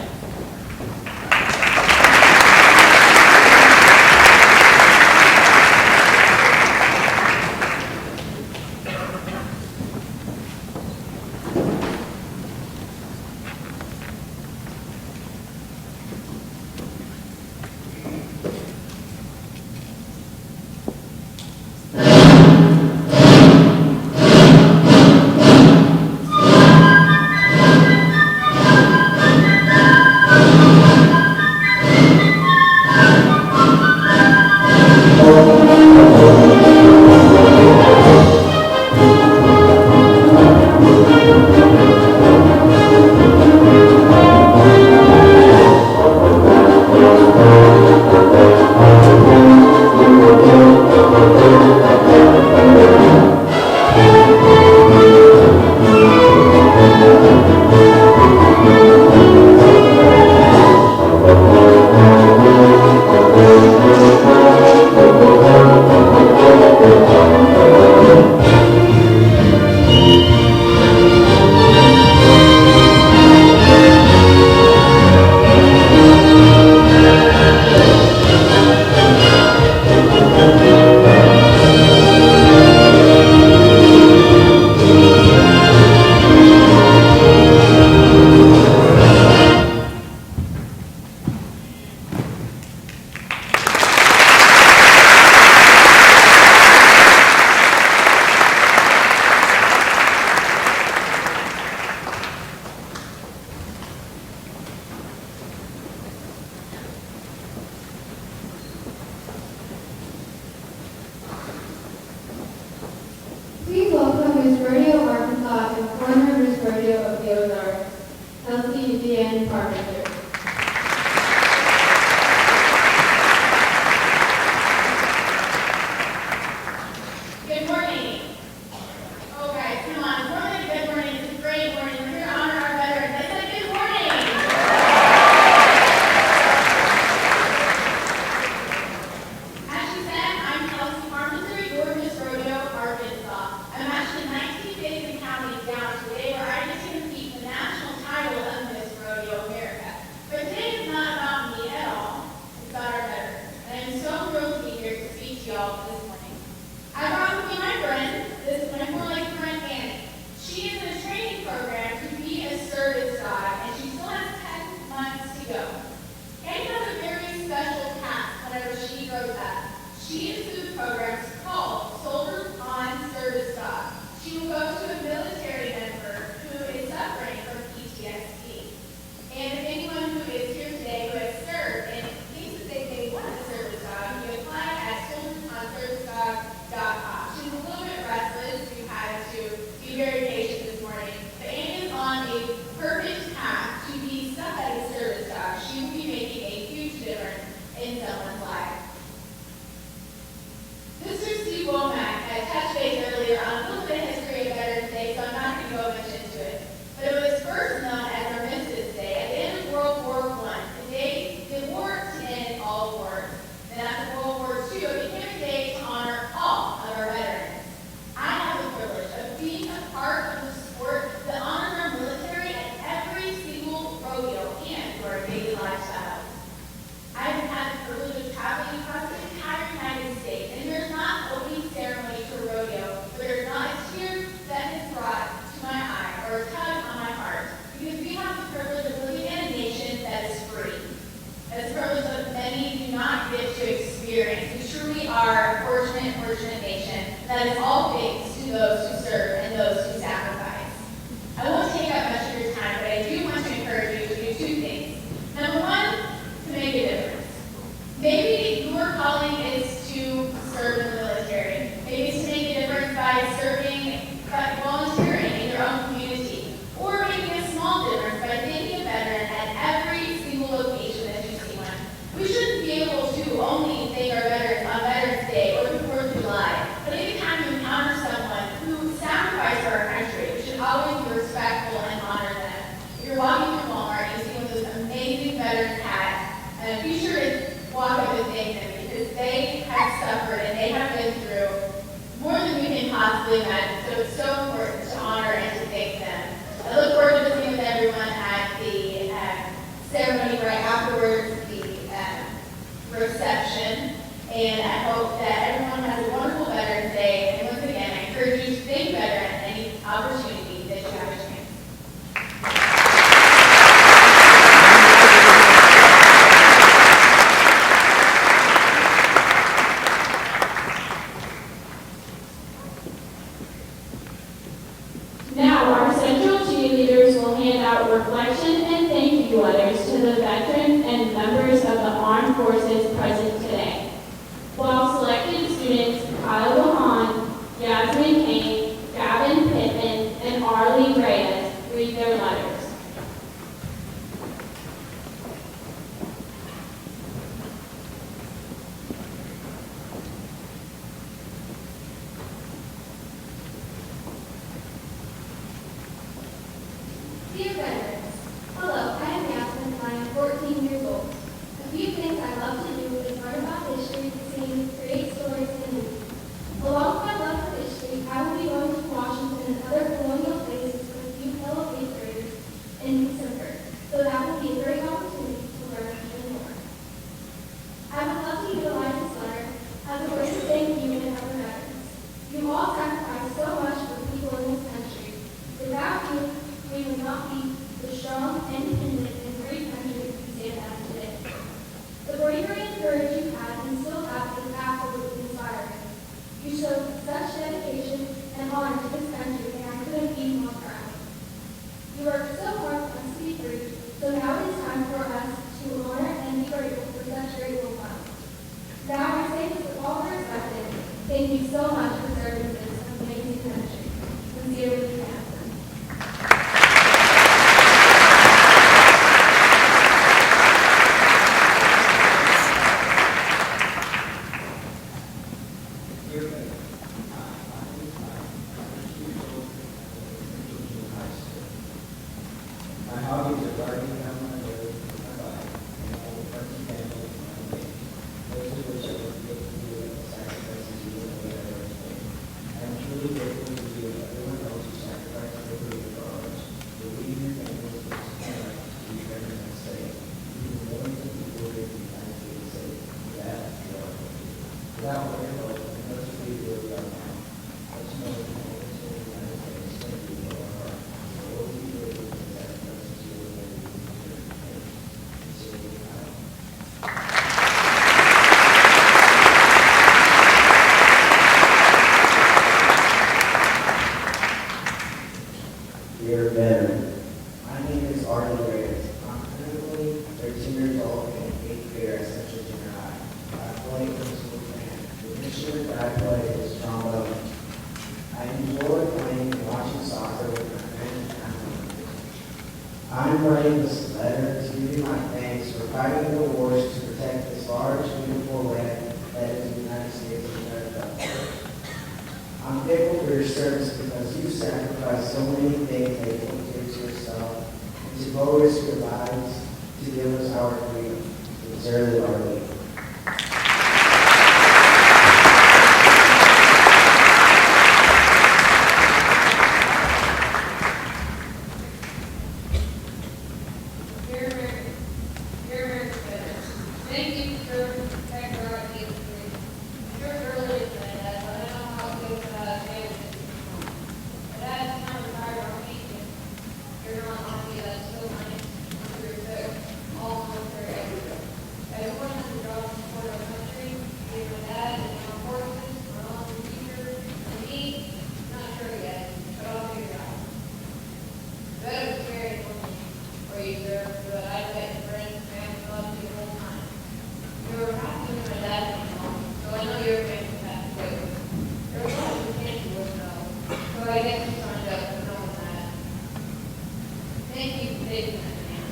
Miss Rodeo Arkansas and former Miss Rodeo of the Ozarks, Kelsey Deanne Carpenter. Good morning. Oh, guys, come on. It's more than a good morning. It's a great morning. We're here to honor our veterans. I said good morning. As she said, I'm Kelsey Carpenter, your Miss Rodeo, Arkansas. I'm actually 19 days and counting down today where I get to compete the national title of Miss Rodeo America. But today is not about me at all. It's about our veterans. And I'm so thrilled to be here to speak to y'all this morning. I brought with me my friend. This is my former friend Annie. She is in a training program to be a service dog, and she still has 10 months to go. Annie has a very special task whenever she grows up. She is through the programs called Soldiers on Service Dog. She will go to a military member who is suffering from PTSD. And if anyone who is here today who has served and thinks that they want a service dog, you apply at soldiersonservicedog.com. She's a little bit restless. You had to be very patient this morning. But Annie is on a perfect path to be somebody's service dog. She will be making a huge difference in someone's life. Mr. Steve Womack had touched base earlier on a little bit of history of Veterans Day, so I'm not going to go much into it. But it was first known as Armistice Day at the end of World War I. The war to end all wars. Then after World War II, it became a day to honor all of our veterans. I have the privilege of being a part of the sport that honors our military at every single rodeo and through our daily lifestyles. I've had the privilege of traveling across the entire United States, and there's not an opening ceremony to a rodeo where there's not a tear that is brought to my eye or a tug on my heart, because we have the privilege of living in a nation that is free. That is a privilege that many do not get to experience. We truly are a fortunate nation that is all thanks to those who serve and those who sacrifice. I won't take up much of your time, but I do want to encourage you to do two things. Number one, to make a difference. Maybe your calling is to serve in the military. Maybe it's to make a difference by serving, by volunteering in your own community, or making a small difference by thanking a veteran at every single location that you see one. We shouldn't be able to only thank our veterans on Veterans Day or the 4th of July, but anytime you encounter someone who sacrificed for our country, we should always be respectful and honor them. If you're walking through Walmart, you see one of those amazing veterans hats, be sure to walk up and thank them, because they have suffered and they have been through more than we can possibly imagine. So it's so important to honor and to thank them. I look forward to visiting with everyone at the ceremony right afterwards, the reception, and I hope that everyone has a wonderful Veterans Day. And once again, I encourage you to thank veterans any opportunity that you have a chance. Now, our Central cheerleaders will hand out reflection and thank you letters to the veterans and members of the armed forces present today. While selected students Kyle Lujan, Jasmine Kane, Gavin Pittman, and Arlie Reyes read their letters. Dear veterans, hello, I am Jasmine and I am 14 years old. A few things I love to do is learn about history, sing, create stories, and movies. Along with my love for history, I will be going to Washington and other colonial places with a few fellow 8th graders in December, so that will be a great opportunity to learn even more. I would love to utilize this letter as a way to thank you and other veterans. You all sacrificed so much for the people in this country. Without you, we would not be the strong, independent, and free country we stand as today. The bravery and courage you had and still have is absolutely inspiring. You showed such dedication and honor to this country, and I couldn't be more proud. You worked so hard for us to be free, so now it is time for us to honor and be grateful for such great work. Now I say this with all due respect, thank you so much for serving this amazing country. without what you're voting. Let's be here with our mouth. Let's know that it's the United States. Thank you for our heart. So what we do is that let's see what we do here. So we have. Dear veteran, my name is Artie Reyes. I'm currently 13 years old and in 8th grade at Central Junior High. I play for the school band. The instrument that I play is trombone. I enjoy playing and watching soccer with my friends and family members. I'm writing this letter to give you my thanks for fighting the wars to protect this large, beautiful land that is the United States of America. I'm grateful for your service because you sacrificed so many things that you put into yourself and to go risk your lives to give us our freedom. Sincerely, Arlie. Dear American veterans, thank you for protecting our ideas. Sure earlier said that, but I don't know how it feels about it. But as time retired our teaching, you're not lucky that so many hundreds of all military everywhere. Everyone has a job to support our country, be it my dad and our forces, my mom and teachers, and me, not sure yet, but I'll figure it out. Veterans carry it for you, sir, but I bet your friends and family love you the whole time. You were happy when my dad came home, so I know you're going to have to wait. There was a lot of cancer with though, so I guess you signed up for knowing that. Thank you for taking that chance.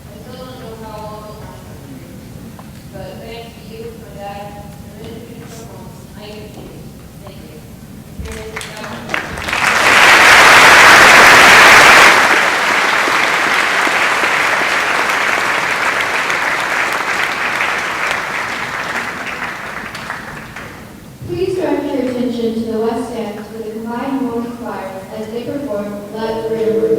I still don't know how long it'll last for you, but thanks to you, my dad, and then if you come home, I get to you. Thank you. Here's the government. Please direct your attention to the west end with the combined morning choir as they perform Let Freedom Ring.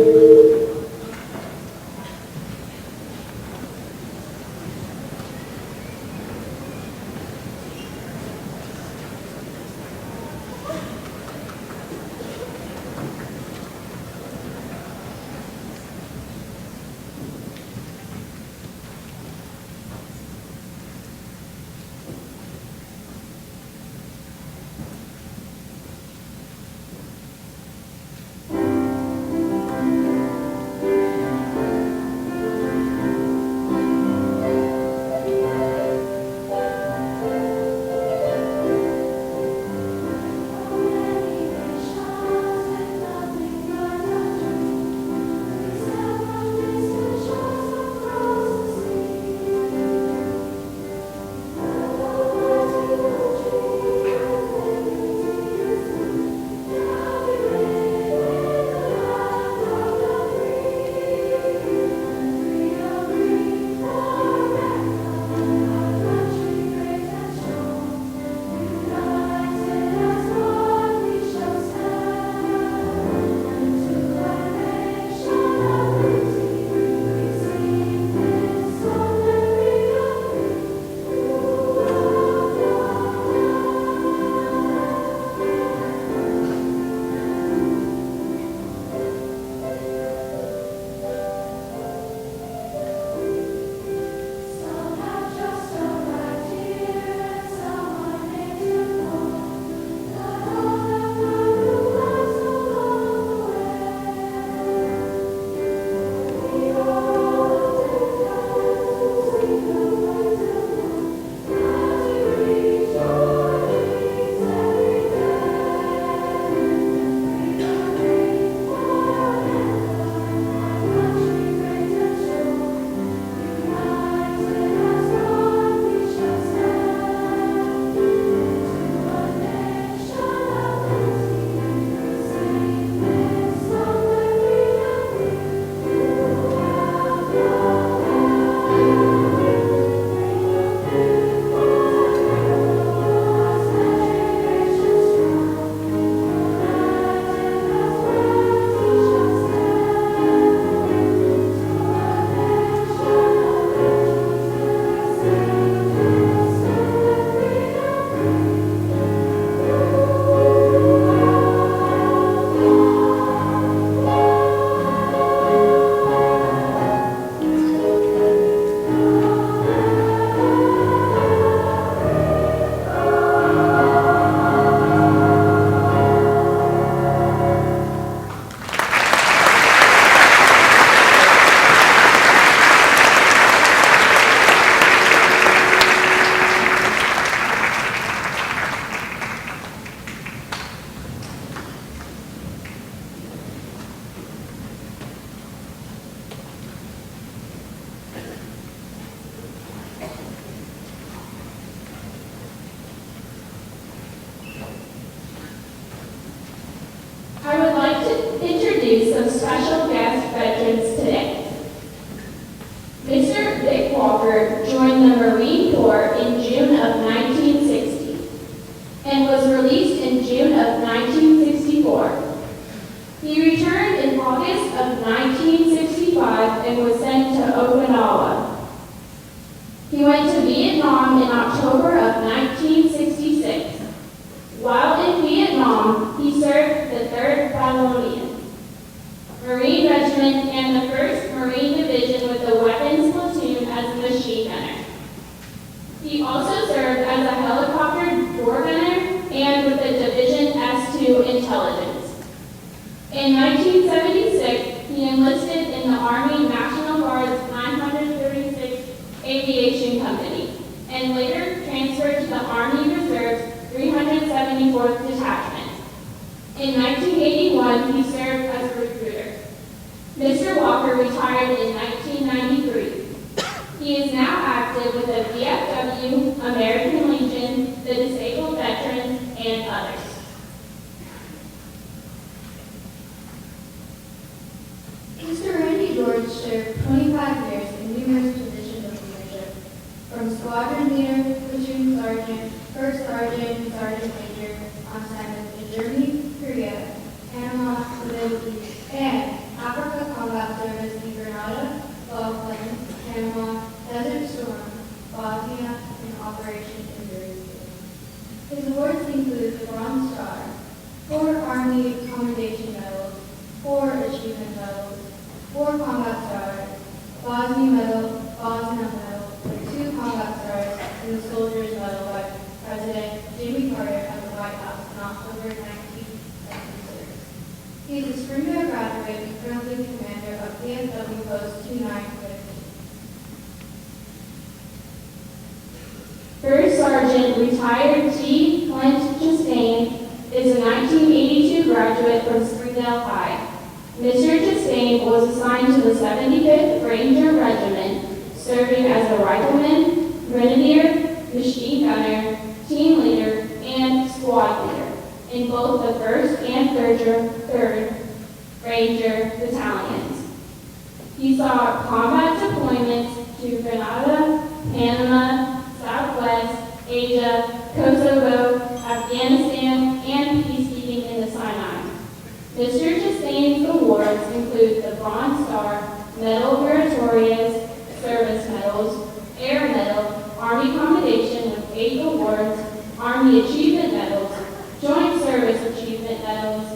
introduce some special guest veterans today. Mr. Vic Walker joined the Marine Corps in June of 1960 and was released in June of 1964. He returned in August of 1965 and was sent to Okinawa. He went to Vietnam in October of 1966. While in Vietnam, he served the 3rd Battalion, Marine Regiment, and the 1st Marine Division with the Weapons Platoon as a machine gunner. He also served as a helicopter door gunner and with the Division S2 Intelligence. In 1976, he enlisted in the Army National Guard's 936th Aviation Company, and later transferred to the Army Reserve's 374th Detachment. In 1981, he served as a recruiter. Mr. Walker retired in 1993. He is now active with the VFW, American Legion, the Disabled Veterans, and others. Mr. Randy George served 25 years in numerous positions of leadership, from squadron leader, platoon sergeant, first sergeant, and sergeant major on assignments in Germany, Korea, Panama, the Middle East, and Africa Combat Service in Grenada, Falklands, Panama, Desert Storm, Bosnia, and Operation Endurance. His awards include the Bronze Star, 4 Army Commendation Medals, 4 Achievement Medals, 4 Combat Stars, Bosnia Medal, Bosnia Medal, and 2 Combat Stars, and the Soldier's Medal by President Jimmy Carter at the White House in October 1976. He is a Springdale graduate and currently commander of VFW Post 2950. First Sergeant retired T. Clint Chastain is a 1982 graduate from Springdale High. Mr. Chastain was assigned to the 75th Ranger Regiment, serving as a rifleman, grenadier, machine gunner, team leader, and squad leader in both the 1st and 3rd Ranger Battalions. He saw combat deployments to Grenada, Panama, Southwest Asia, Kosovo, Afghanistan, and peacekeeping in the Sinai. Mr. Chastain's awards include the Bronze Star, Medal Meritorious, Service Medals, Air Medal, Army Commendation with 8 awards, Army Achievement Medals, Joint Service Achievement Medals,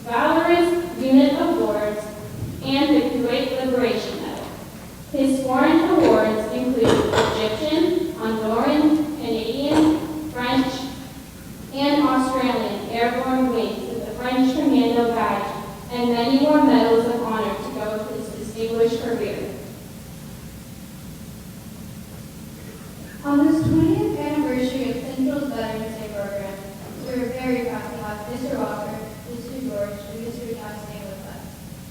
Valorous Unit Awards, and the Kuwait Liberation Medal. His foreign awards include Egyptian, Honduran, Canadian, French, and Australian Airborne Wings with the French Commando Badge, and many more medals of honor to go with his distinguished career. On this 20th anniversary of Central's Veterans Day program, we are very proud to have Mr. Walker, Mr. George, and Mr. Chastain with us.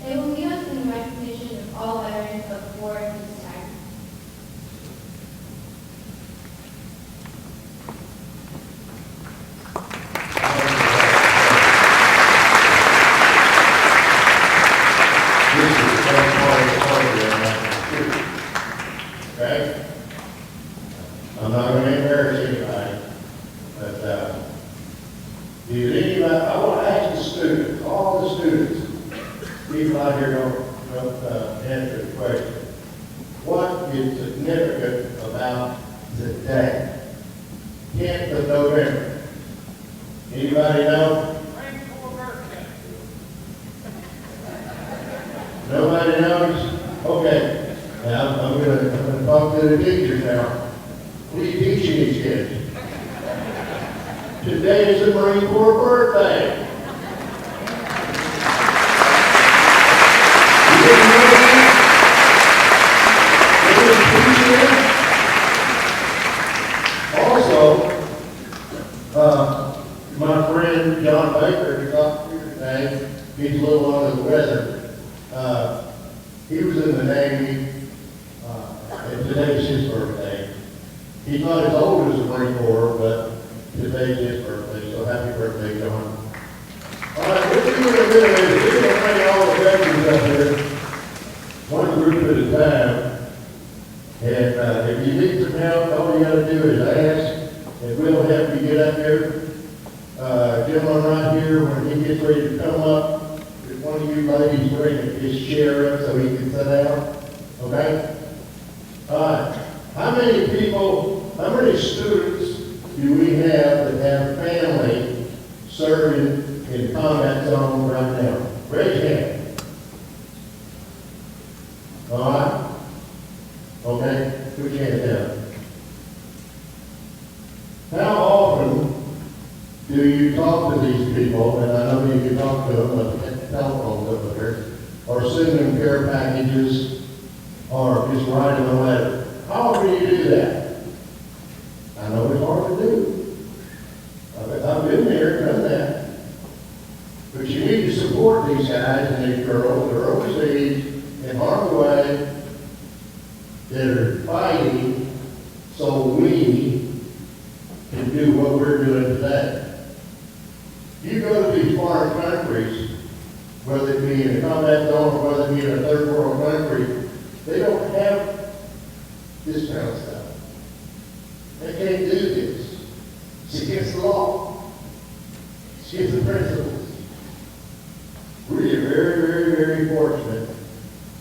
They will lead us in recognition of all veterans of war and peacetime. Okay? I'm not going to embarrass anybody, but did anybody, I want to ask the students, all the students, people out here don't answer the question. What is significant about today? 10th of November. Anybody know? Nobody knows? Okay. Now, I'm gonna talk to the teachers now. What are you teaching these kids? Today is the Marine Corps birthday. You didn't know that? Also, my friend John Baker, who's up here today, he's a little under the weather. He was in the Navy, and today's his birthday. He's not as old as the Marine Corps, but today's his birthday, so happy birthday, John. All right, what we're going to do is we're going to bring all the up here. Gentleman right here, when he gets ready to come up, if one of you ladies bring his chair up so he can sit down, okay? All right. How many people, how many students do we have that have family serving in combat zone right now? Raise your hand. All right? Okay, put your hand down. How often do you talk to these people, and I know you can talk to them on the telephones over there, or send them care packages, or just write them a letter? How often do you do that? I know it's hard to do. I've been there, done that. But you need to support these guys and these girls that are overseas in harm's way that are fighting so we can do what we're doing today. You go to these foreign countries, whether it be in a combat zone or whether it be in a third world country, they don't have this kind of stuff. They can't do this. It's against the law. It's against the principles. We are very, very, very fortunate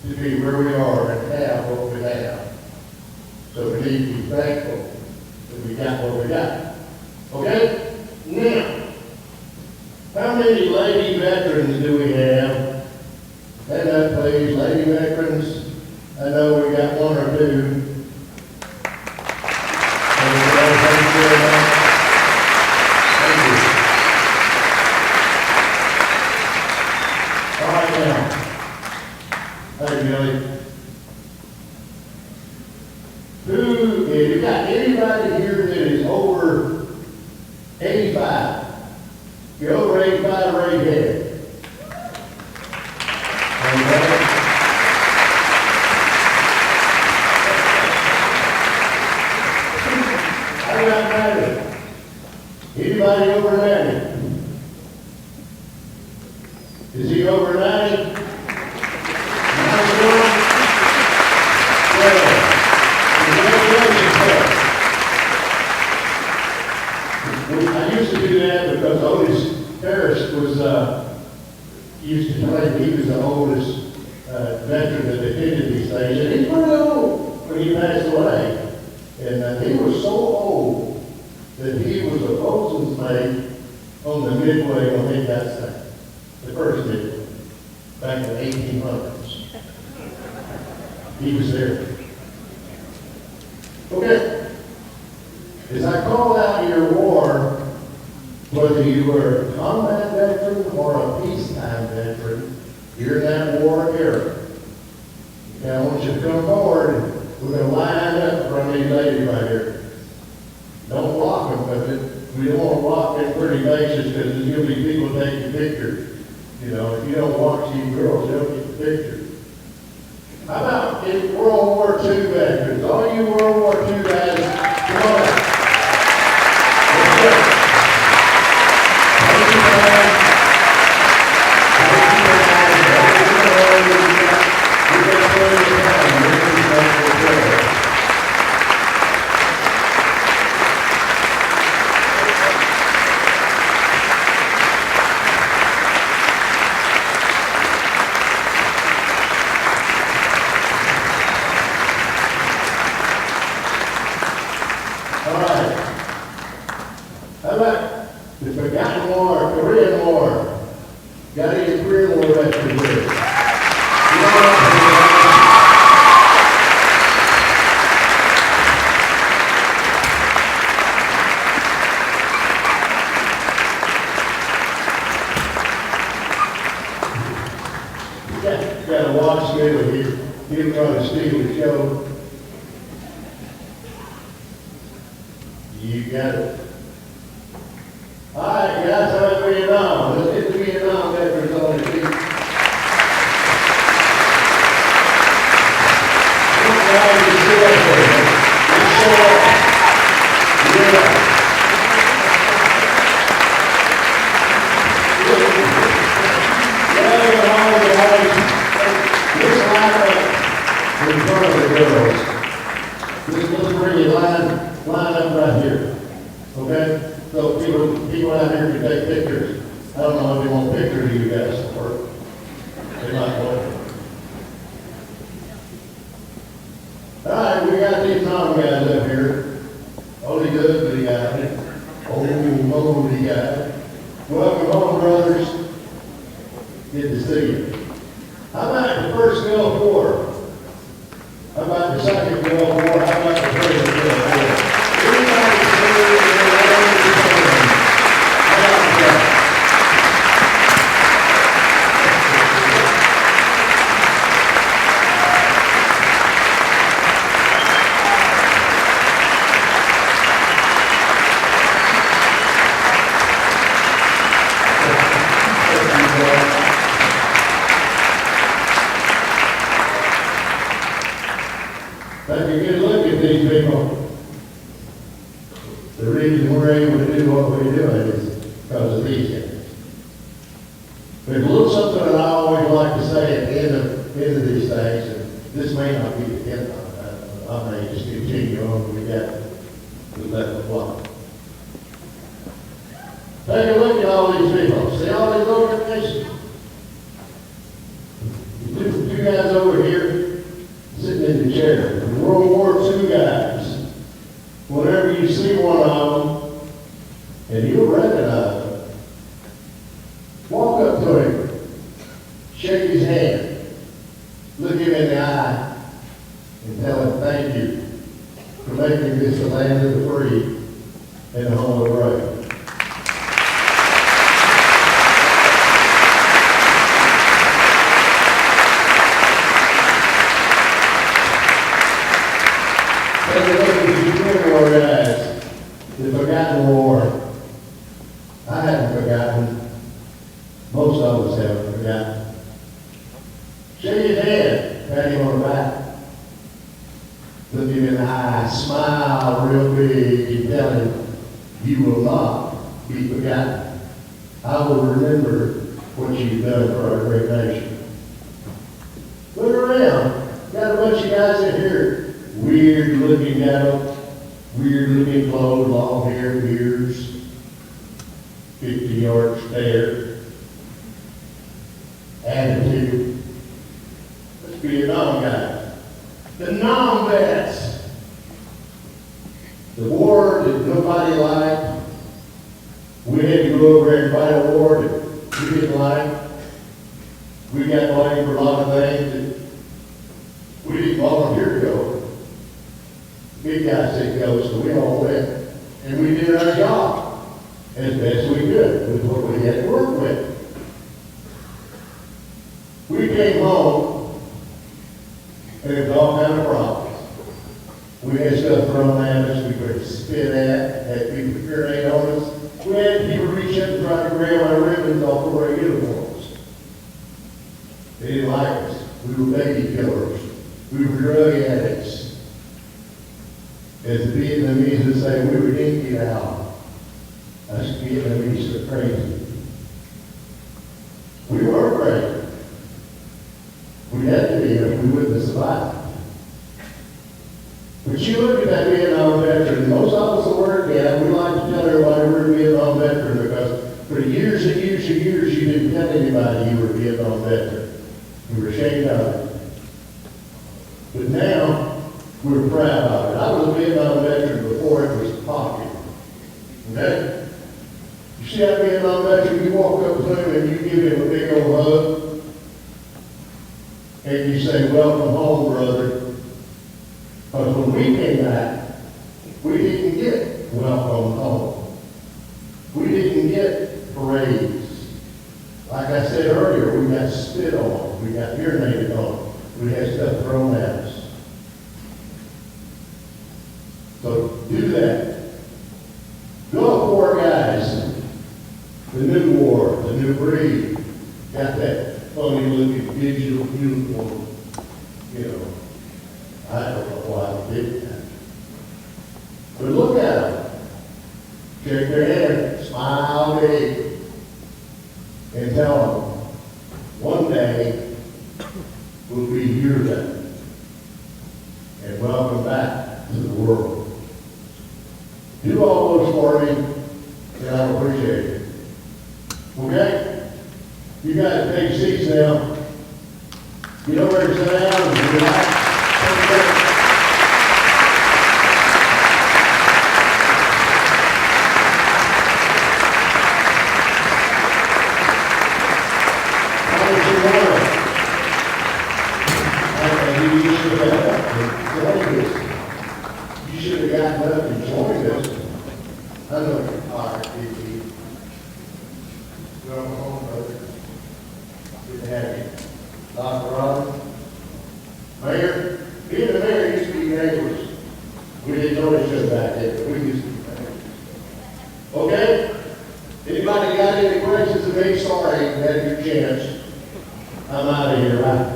to be where we are and have what we have. So we need to be thankful that we got what we got. Okay? Now, how many lady veterans do we have? Stand up, please. Lady veterans. I know we got one or two. Thank you very much. Thank you. All right now. Hey, Billy. If you got anybody here that is over 85, if you're over 85, raise your hand. Okay. I got 90. Anybody over 90? Is he over 90? 91? Yeah. I used to do that because Otis Harris was, used to claim he was the oldest veteran that attended these things, and he's pretty old when he passed away. And he was so old that he was a bosun's mate on the Midway when they got started, the first Midway, back in the 1800s. He was there. Okay. As I call out your war, whether you were a combat veteran or a peacetime veteran, you're in that war era. Now I want you to come forward and we're going to line up in front of these ladies right here. Don't block them, because we don't want to block them pretty faces, because there's going to be people taking pictures. You know, if you don't watch these girls, they'll get the picture. How about in World War II veterans? All you World War II guys, come on. Let's go. Thank you, guys. Thank you, guys. We've got plenty of time. All right. How about the Forgotten War, Korean War? Got any Korean War veterans here? You know what? You got to watch me when you try to steal the show. You got it. All right, guys, how about Vietnam? Let's get the Vietnam veterans on the feet. This guy is serious. Let's show up. Yeah. Let's line up in front of the girls. Let's bring you line up right here. Okay? So those people out here can take pictures. I don't know if they want pictures of you guys or they might want. All right, we got these Tom guys up here. Only good, but he got it. Oh, he got it. Welcome home, brothers. Good to see you. How about the first Gulf War? How about the second Gulf War? How about the third Gulf War? Everybody say how about that? Take a good look at these people. The reason we're able to do what we're doing is because of these guys. There's a little something that I always like to say at the end of these things, and this may not be the end of it. I may just continue on. We got the 11 o'clock. Take a look at all these people. See all these organizations? Two guys over here sitting in the chair. The World War II guys. Whenever you see one of them, and you'll recognize them, walk up to him, shake his hand, look him in the eye, and tell him thank you for making this the land of the free and the home of the brave. Guys, the forgotten war. I haven't forgotten. Most of us haven't forgotten. Shake his hand, pat him on the back. Look him in the eye, smile real big, and tell him, you will not be forgotten. I will remember what you've done for our great nation. Look around. Got a bunch of guys in here, weird looking guys. Weird looking clothes, long hair, beards, 50-yard stare, attitude. Let's be Vietnam guys. The non-vets. The war that nobody liked. We had to go over and fight a war that we didn't like. We got blamed for a lot of things that we didn't volunteer to go. Big guys said go, so we all went. And we did our job as best we could with what we had to work with. We came home, and it was all kind of problems. We had stuff thrown at us, we could spit at, had people urinate on us. We had people reach up and try to grab our ribbons off of our uniforms. They didn't like us. We were baby killers. We were drug addicts. As the Vietnamese would say, we were dinky out. Us Vietnamese are crazy. We were crazy. We had to be if we wouldn't have survived. But you look at that Vietnam veteran, most of us that work at, we like to tell everybody we're a Vietnam veteran because for years and years and years you didn't tell anybody you were a Vietnam veteran. You were ashamed of it. But now, we're proud of it. I was a Vietnam veteran before it was popular. Okay? You see that Vietnam veteran, you walk up to him and you give him a big old hug. And you say, welcome home, brother. Because when we came back, we didn't get welcome home. We didn't get parades. Like I said earlier, we got spit on. We got urinated on. We had stuff thrown at us. So do that. Gulf War guys, the new war, the new breed, got that funny looking digital uniform. You know, I don't know why they did that. But look at them. Shake their hand, smile big, and tell them, one day will be your day. And welcome back to the world. Do all those for me, and I appreciate it. Okay? You guys take seats now. You know where to sit down and relax. You should have gotten up and joined us. I know you're tired, DP. Welcome home, brother. Good to have you. Dr. Robbins. Mayor, me and the mayor used to be neighbors. We didn't know each other back then, but we used to be neighbors. Okay? Anybody got any questions of me? Sorry, you had your chance. I'm out of here, right?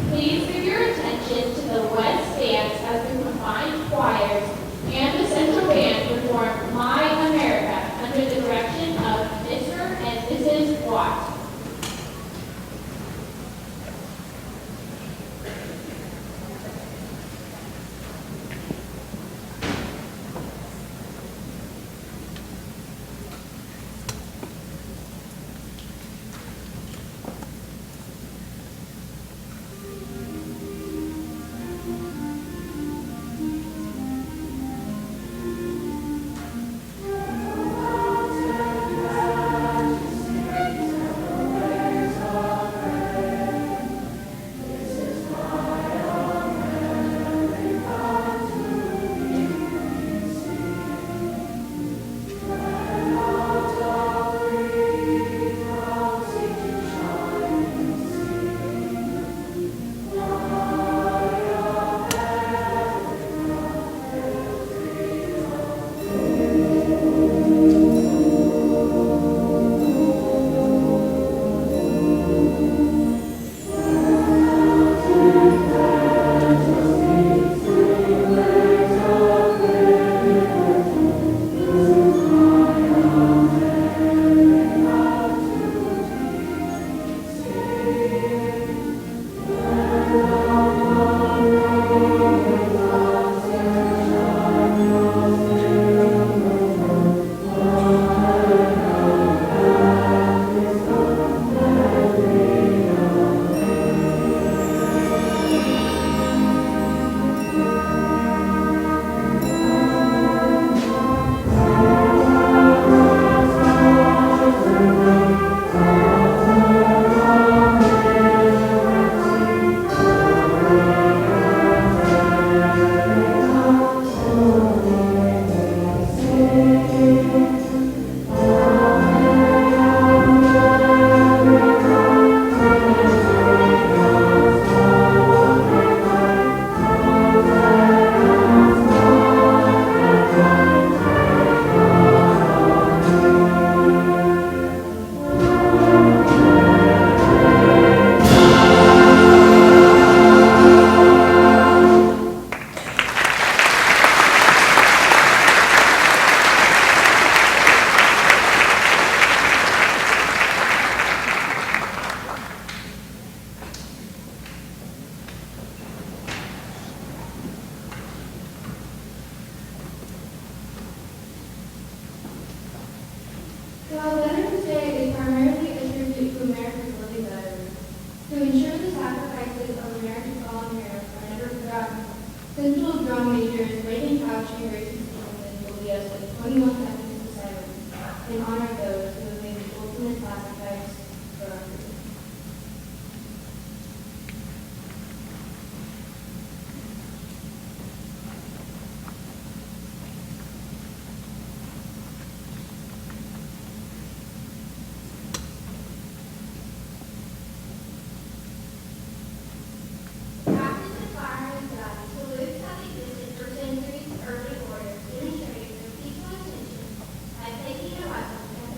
Please give your attention to the West Stands as the combined choirs and the central band perform My America under the direction of Mr. and Mrs. Watt. While Veterans Day is primarily a tribute to America's living veterans, to ensure the sacrifices of American fallen heroes are never forgotten, Central Drum Majors Reagan Couch and Gracie Stevenson will lead us with 21 seconds of silence in honor of those who have made the ultimate sacrifice for our freedom. Practice of fire and gun salutes have existed for centuries. Early orders demonstrated their peaceful intentions by taking a weapon and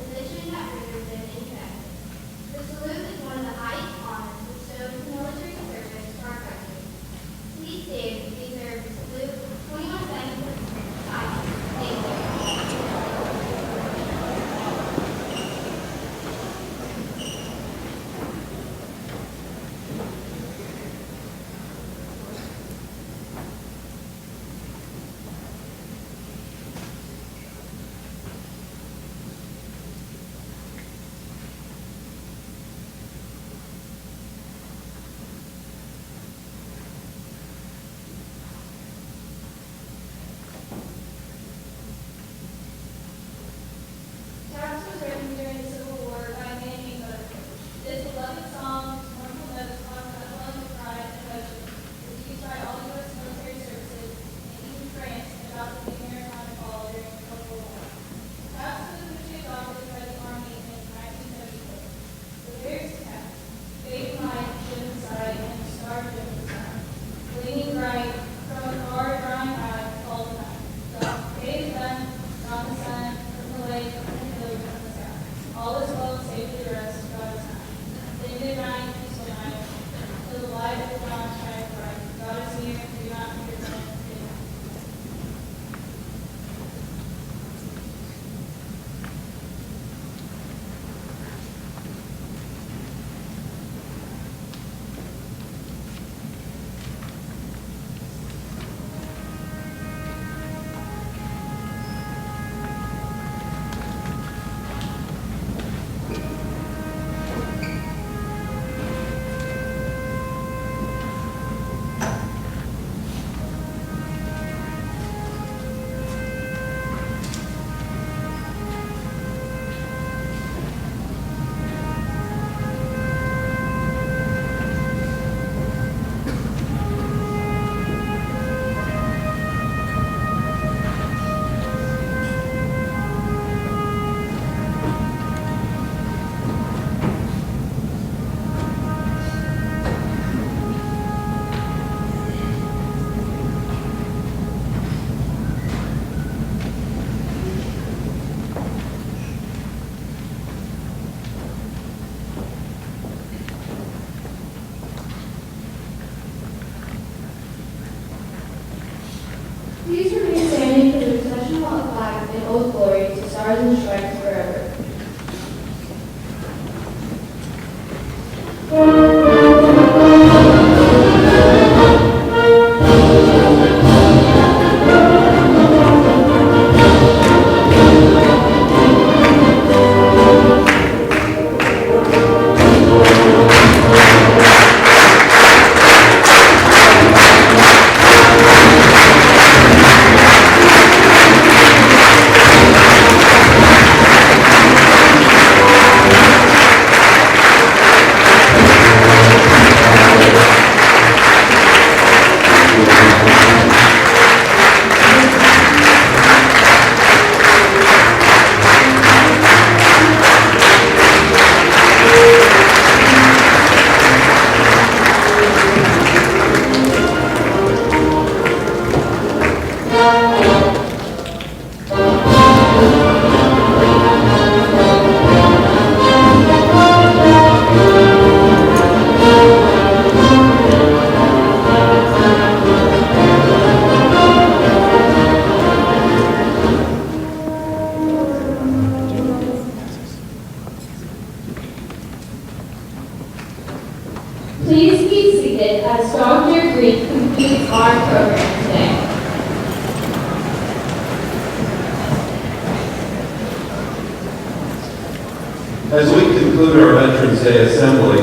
As we conclude our Veterans Day Assembly,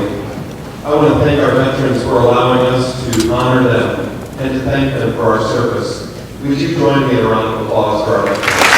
I want to thank our veterans for allowing us to honor them and to thank them for our service. Would you join me in a round of applause for our veterans?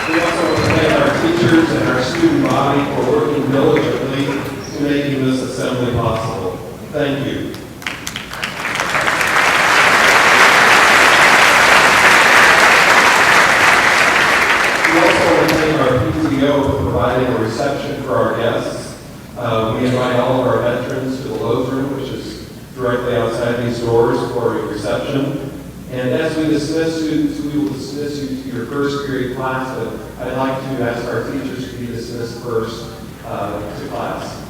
We also want to thank our teachers and our student body for working diligently to making this assembly possible. Thank you. We also want to thank our PTO for providing a reception for our guests. We invite all of our veterans to the Lowe's Room, which is directly outside these doors, for a reception. And as we dismiss students, we will dismiss you to your first period class, but I'd like to ask our teachers to be dismissed first to class.